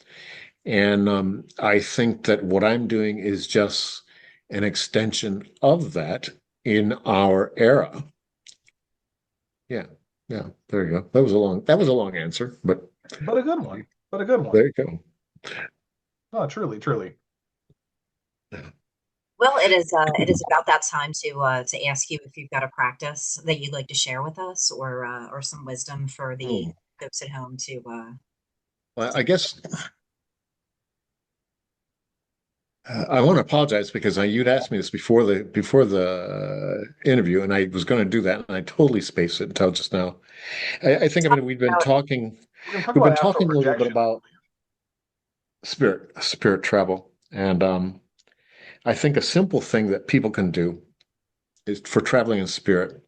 And I think that what I'm doing is just an extension of that in our era. Yeah, yeah, there you go. That was a long answer, but a good one. But a good one. there you go. Oh, truly, truly. Well, it is about that time to ask you if you've got a practice that you'd like to share with us, or some wisdom for the folks at home to. Well, I guess I want to apologize because you'd asked me this before the interview, and I was going to do that, and I totally spaced it until just now. I think, I mean, we've been talking a little bit about spirit travel, and I think a simple thing that people can do is for traveling in spirit.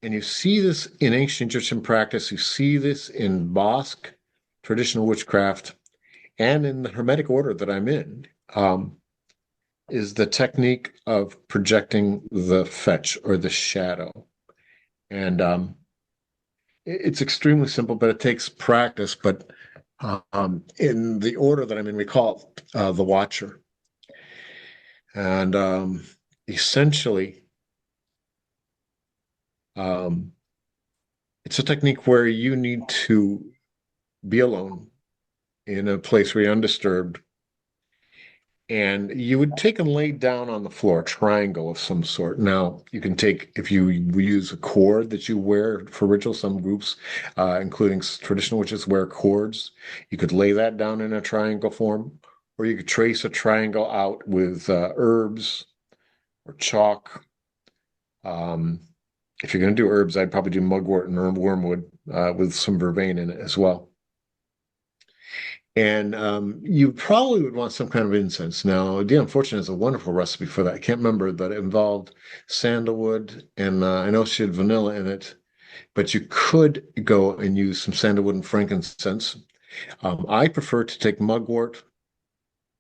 And you see this in ancient Egyptian practice, you see this in Basque traditional witchcraft, and in the Hermetic order that I'm in, is the technique of projecting the fetch or the shadow. And it's extremely simple, but it takes practice. But in the order that I'm in, we call it the Watcher. And essentially, it's a technique where you need to be alone in a place where you're undisturbed. And you would take and lay down on the floor, a triangle of some sort. Now, you can take, if you use a cord that you wear for rituals, some groups, including traditional witches, wear cords. You could lay that down in a triangle form, or you could trace a triangle out with herbs or chalk. If you're going to do herbs, I'd probably do mugwort and wormwood with some vervain in it as well. And you probably would want some kind of incense. Now, the Unfortunate is a wonderful recipe for that. I can't remember, but it involved sandalwood, and I know she had vanilla in it, but you could go and use some sandalwood and frankincense. I prefer to take mugwort,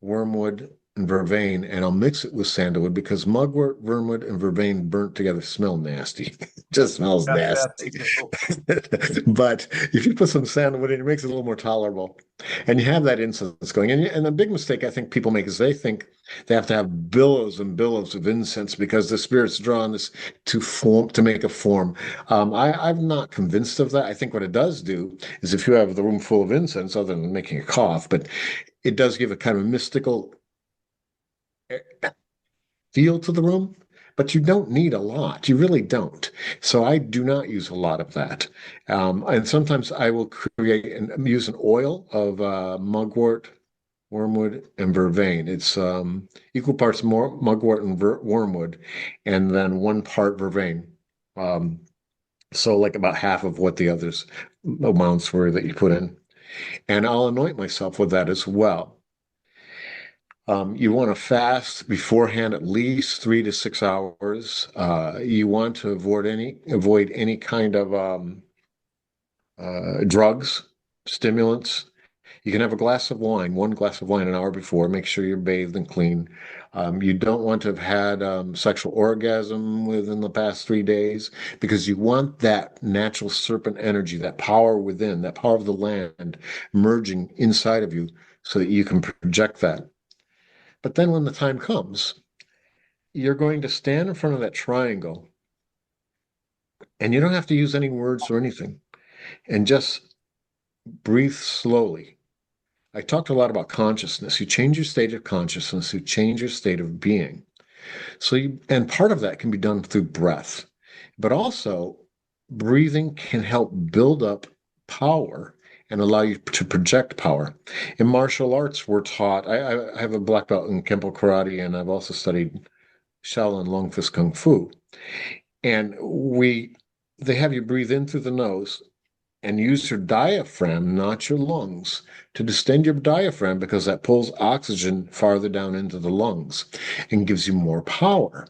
wormwood, and vervain, and I'll mix it with sandalwood because mugwort, wormwood, and vervain burnt together smell nasty. Just smells nasty. But if you put some sandalwood in, it makes it a little more tolerable. And you have that incense going. And a big mistake I think people make is they think they have to have billows and billows of incense because the spirit's drawn this to make a form. I'm not convinced of that. I think what it does do is if you have the room full of incense, other than making a cough, but it does give a kind of mystical feel to the room, but you don't need a lot. You really don't. So I do not use a lot of that. And sometimes I will create and use an oil of mugwort, wormwood, and vervain. It's equal parts more mugwort and wormwood, and then 1 part vervain. So like about half of what the others amounts were that you put in. And I'll anoint myself with that as well. You want to fast beforehand at least 3 to 6 hours. You want to avoid any kind of drugs, stimulants. You can have a glass of wine, 1 glass of wine an hour before. Make sure you're bathed and clean. You don't want to have had sexual orgasm within the past 3 days because you want that natural serpent energy, that power within, that power of the land merging inside of you so that you can project that. But then when the time comes, you're going to stand in front of that triangle and you don't have to use any words or anything and just breathe slowly. I talked a lot about consciousness. You change your state of consciousness, you change your state of being. And part of that can be done through breath, but also breathing can help build up power and allow you to project power. In martial arts, we're taught, I have a black belt in Kempo Karate, and I've also studied Shaolin Long Fist Kung Fu. And they have you breathe in through the nose and use your diaphragm, not your lungs, to distend your diaphragm because that pulls oxygen farther down into the lungs and gives you more power.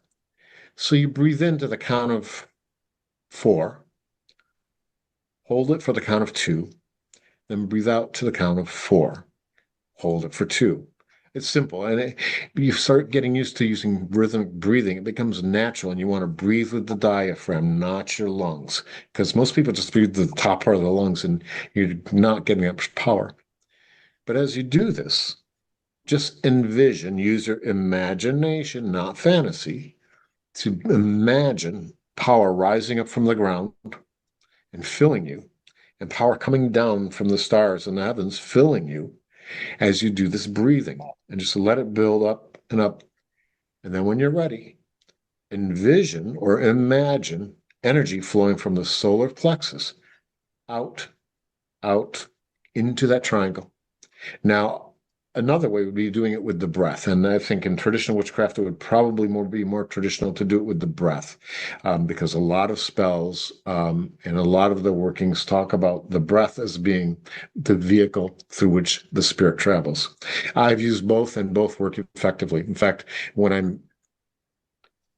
So you breathe into the count of 4, hold it for the count of 2, then breathe out to the count of 4, hold it for 2. It's simple. And you start getting used to using rhythmic breathing. It becomes natural, and you want to breathe with the diaphragm, not your lungs. Because most people just breathe the top part of the lungs, and you're not getting that much power. But as you do this, just envision, use your imagination, not fantasy, to imagine power rising up from the ground and filling you, and power coming down from the stars and the heavens, filling you as you do this breathing. And just let it build up and up. And then when you're ready, envision or imagine energy flowing from the solar plexus out, out into that triangle. Now, another way would be doing it with the breath. And I think in traditional witchcraft, it would probably be more traditional to do it with the breath, because a lot of spells and a lot of the workings talk about the breath as being the vehicle through which the spirit travels. I've used both, and both work effectively. In fact, when I'm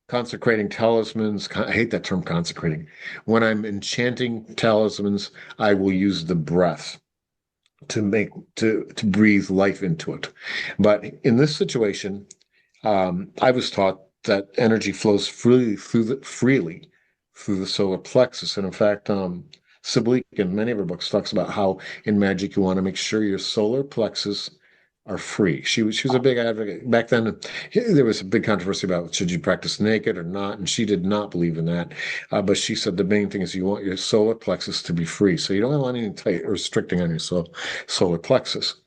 consecrating talismans, I hate that term consecrating. When I'm enchanting talismans, I will use the breath to breathe life into it. But in this situation, I was taught that energy flows freely through the solar plexus. And in fact, Sibley in many of her books talks about how in magic you want to make sure your solar plexus are free. She was a big advocate back then. There was a big controversy about should you practice naked or not, and she did not believe in that. But she said the main thing is you want your solar plexus to be free, so you don't want anything tight or restricting on your solar plexus.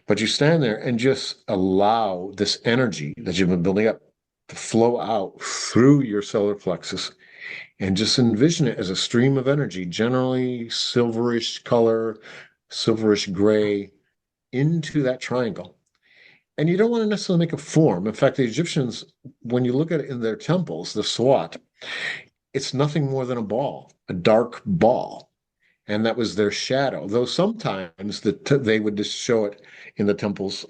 But you stand there and just allow this energy that you've been building up to flow out through your solar plexus, and just envision it as a stream of energy, generally silverish color, silverish gray, into that triangle. And you don't want to necessarily make a form. In fact, the Egyptians, when you look at it in their temples, the Swat, it's nothing more than a ball, a dark ball. And that was their shadow, though sometimes they would just show it in the temples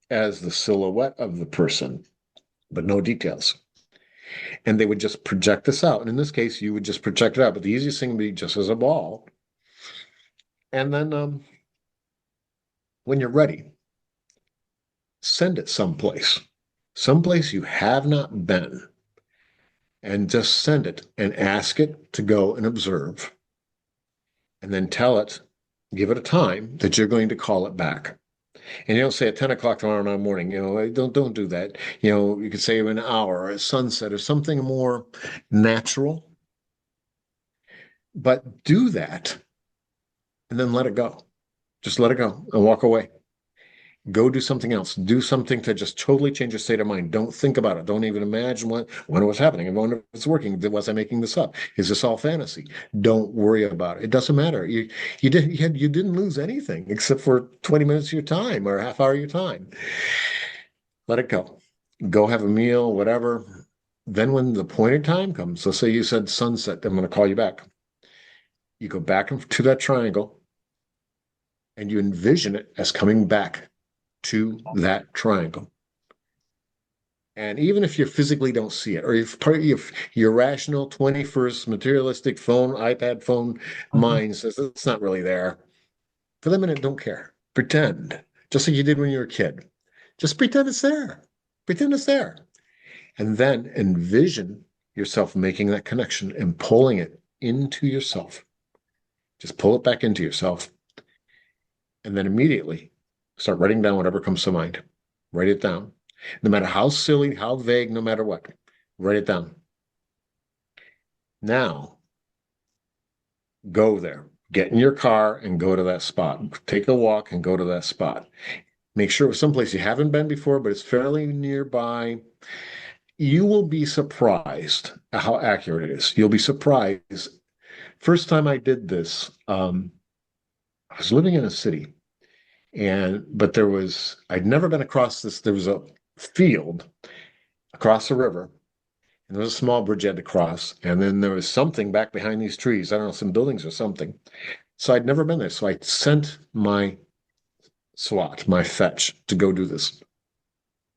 as the silhouette of the person, but no details. And they would just project this out. And in this case, you would just project it out. But the easiest thing would be just as a ball. And then when you're ready, send it someplace you have not been, and just send it and ask it to go and observe. And then tell it, give it a time that you're going to call it back. And you don't say at 10 o'clock tomorrow morning, don't do that. You could say an hour or at sunset or something more natural. But do that and then let it go. Just let it go and walk away. Go do something else. Do something to just totally change your state of mind. Don't think about it. Don't even imagine when it was happening. I wonder if it's working. Was I making this up? Is this all fantasy? Don't worry about it. It doesn't matter. You didn't lose anything except for 20 minutes of your time or a half hour of your time. Let it go. Go have a meal, whatever. Then when the appointed time comes, let's say you said sunset, I'm going to call you back. You go back to that triangle and you envision it as coming back to that triangle. And even if you physically don't see it, or if your rational 21st materialistic iPad phone mind says it's not really there, for the minute, don't care. Pretend, just like you did when you were a kid. Just pretend it's there. Pretend it's there. And then envision yourself making that connection and pulling it into yourself. Just pull it back into yourself. And then immediately start writing down whatever comes to mind. Write it down. No matter how silly, how vague, no matter what, write it down. Now, go there. Get in your car and go to that spot. Take a walk and go to that spot. Make sure it's someplace you haven't been before, but it's fairly nearby. You will be surprised at how accurate it is. You'll be surprised. First time I did this, I was living in a city. But I'd never been across this. There was a field across the river, and there was a small bridge you had to cross. And then there was something back behind these trees. I don't know, some buildings or something. So I'd never been there. So I sent my SWAT, my fetch, to go do this.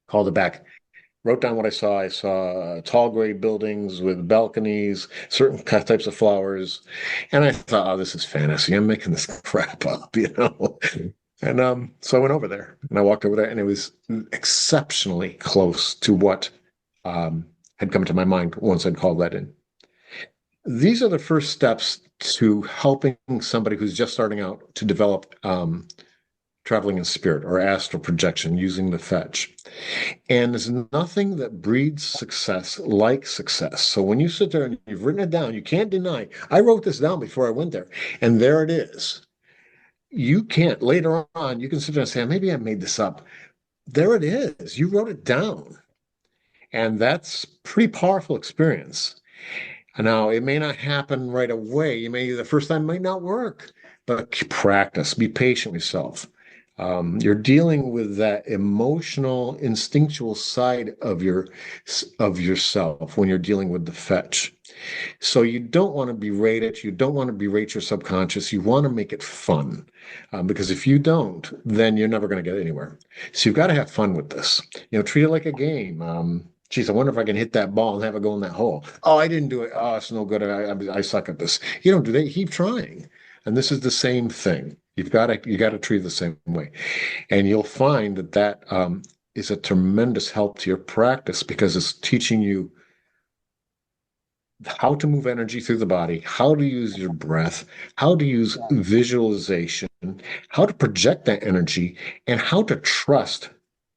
Called it back. Wrote down what I saw. I saw tall gray buildings with balconies, certain types of flowers. And I thought, oh, this is fantasy. I'm making this crap up, you know? And so I went over there and I walked over there and it was exceptionally close to what had come to my mind once I'd called that in. These are the first steps to helping somebody who's just starting out to develop traveling in spirit or astral projection using the fetch. And there's nothing that breeds success like success. So when you sit there and you've written it down, you can't deny. I wrote this down before I went there, and there it is. You can't, later on, you can sit there and say, maybe I made this up. There it is. You wrote it down. And that's pretty powerful experience. Now, it may not happen right away. The first time might not work, but practice, be patient with yourself. You're dealing with that emotional, instinctual side of yourself when you're dealing with the fetch. So you don't want to berate it. You don't want to berate your subconscious. You want to make it fun, because if you don't, then you're never going to get anywhere. So you've got to have fun with this. Treat it like a game. Geez, I wonder if I can hit that ball and have it go in that hole. Oh, I didn't do it. Oh, it's no good. I suck at this. You don't do that. You keep trying. And this is the same thing. You got to treat it the same way. And you'll find that is a tremendous help to your practice because it's teaching you how to move energy through the body, how to use your breath, how to use visualization, how to project that energy, and how to trust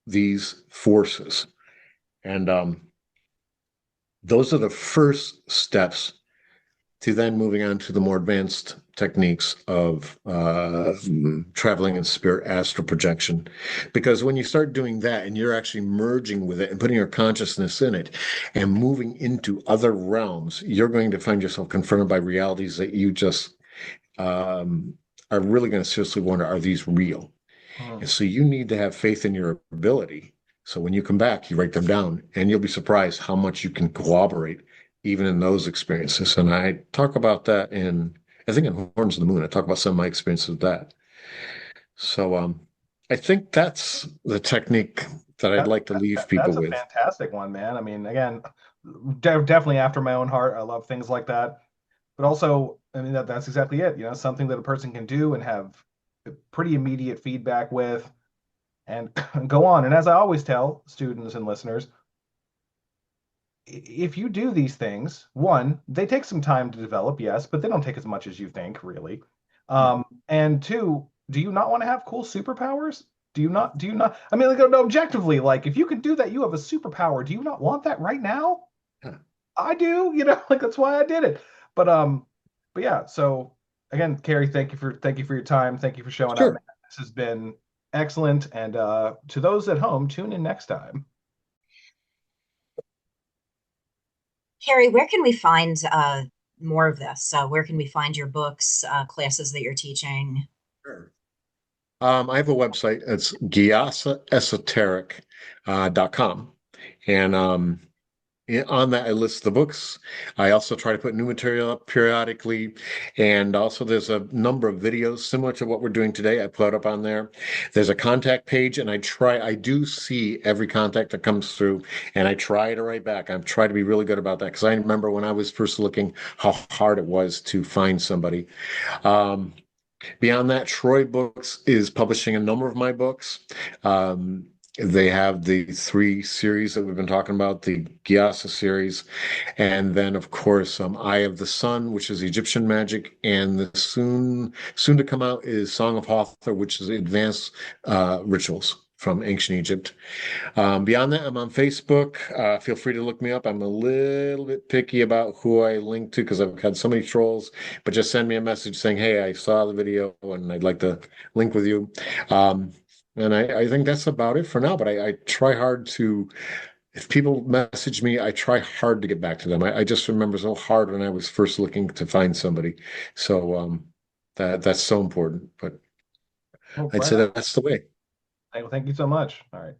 these forces. And those are the first steps to then moving on to the more advanced techniques of traveling in spirit, astral projection. Because when you start doing that and you're actually merging with it and putting your consciousness in it and moving into other realms, you're going to find yourself confronted by realities that you just are really going to seriously wonder, are these real? And so you need to have faith in your ability. So when you come back, you write them down and you'll be surprised how much you can corroborate even in those experiences. And I talk about that I think in Horns of the Moon, I talk about some of my experiences with that. So I think that's the technique that I'd like to leave people with. That's a fantastic one, man. I mean, again, definitely after my own heart. I love things like that. But also, I mean, that's exactly it. Something that a person can do and have pretty immediate feedback with and go on. And as I always tell students and listeners, if you do these things, one, they take some time to develop, yes, but they don't take as much as you think, really. And two, do you not want to have cool superpowers? Do you not? I mean, no, objectively, like if you can do that, you have a superpower. Do you not want that right now? Yeah. I do, like that's why I did it. But yeah. So again, Kerry, thank you for your time. Thank you for showing up. This has been excellent. And to those at home, tune in next time. Kerry, where can we find more of this? Where can we find your books, classes that you're teaching? Sure. I have a website. It's gyasaesoteric.com. And on that, I list the books. I also try to put new material up periodically. And also there's a number of videos similar to what we're doing today. I put up on there. There's a contact page and I do see every contact that comes through and I try to write back. I try to be really good about that because I remember when I was first looking how hard it was to find somebody. Beyond that, Troy Books is publishing a number of my books. They have the 3 series that we've been talking about, the Gyasa series, and then of course Eye of the Sun, which is Egyptian magic, and the soon to come out is Song of Hathor, which is advanced rituals from ancient Egypt. Beyond that, I'm on Facebook. Feel free to look me up. I'm a little bit picky about who I link to because I've had so many trolls, but just send me a message saying, hey, I saw the video and I'd like to link with you. And I think that's about it for now, but I try hard to, if people message me, I try hard to get back to them. I just remember so hard when I was first looking to find somebody. So that's so important, but I'd say that's the way. Thank you so much. All right.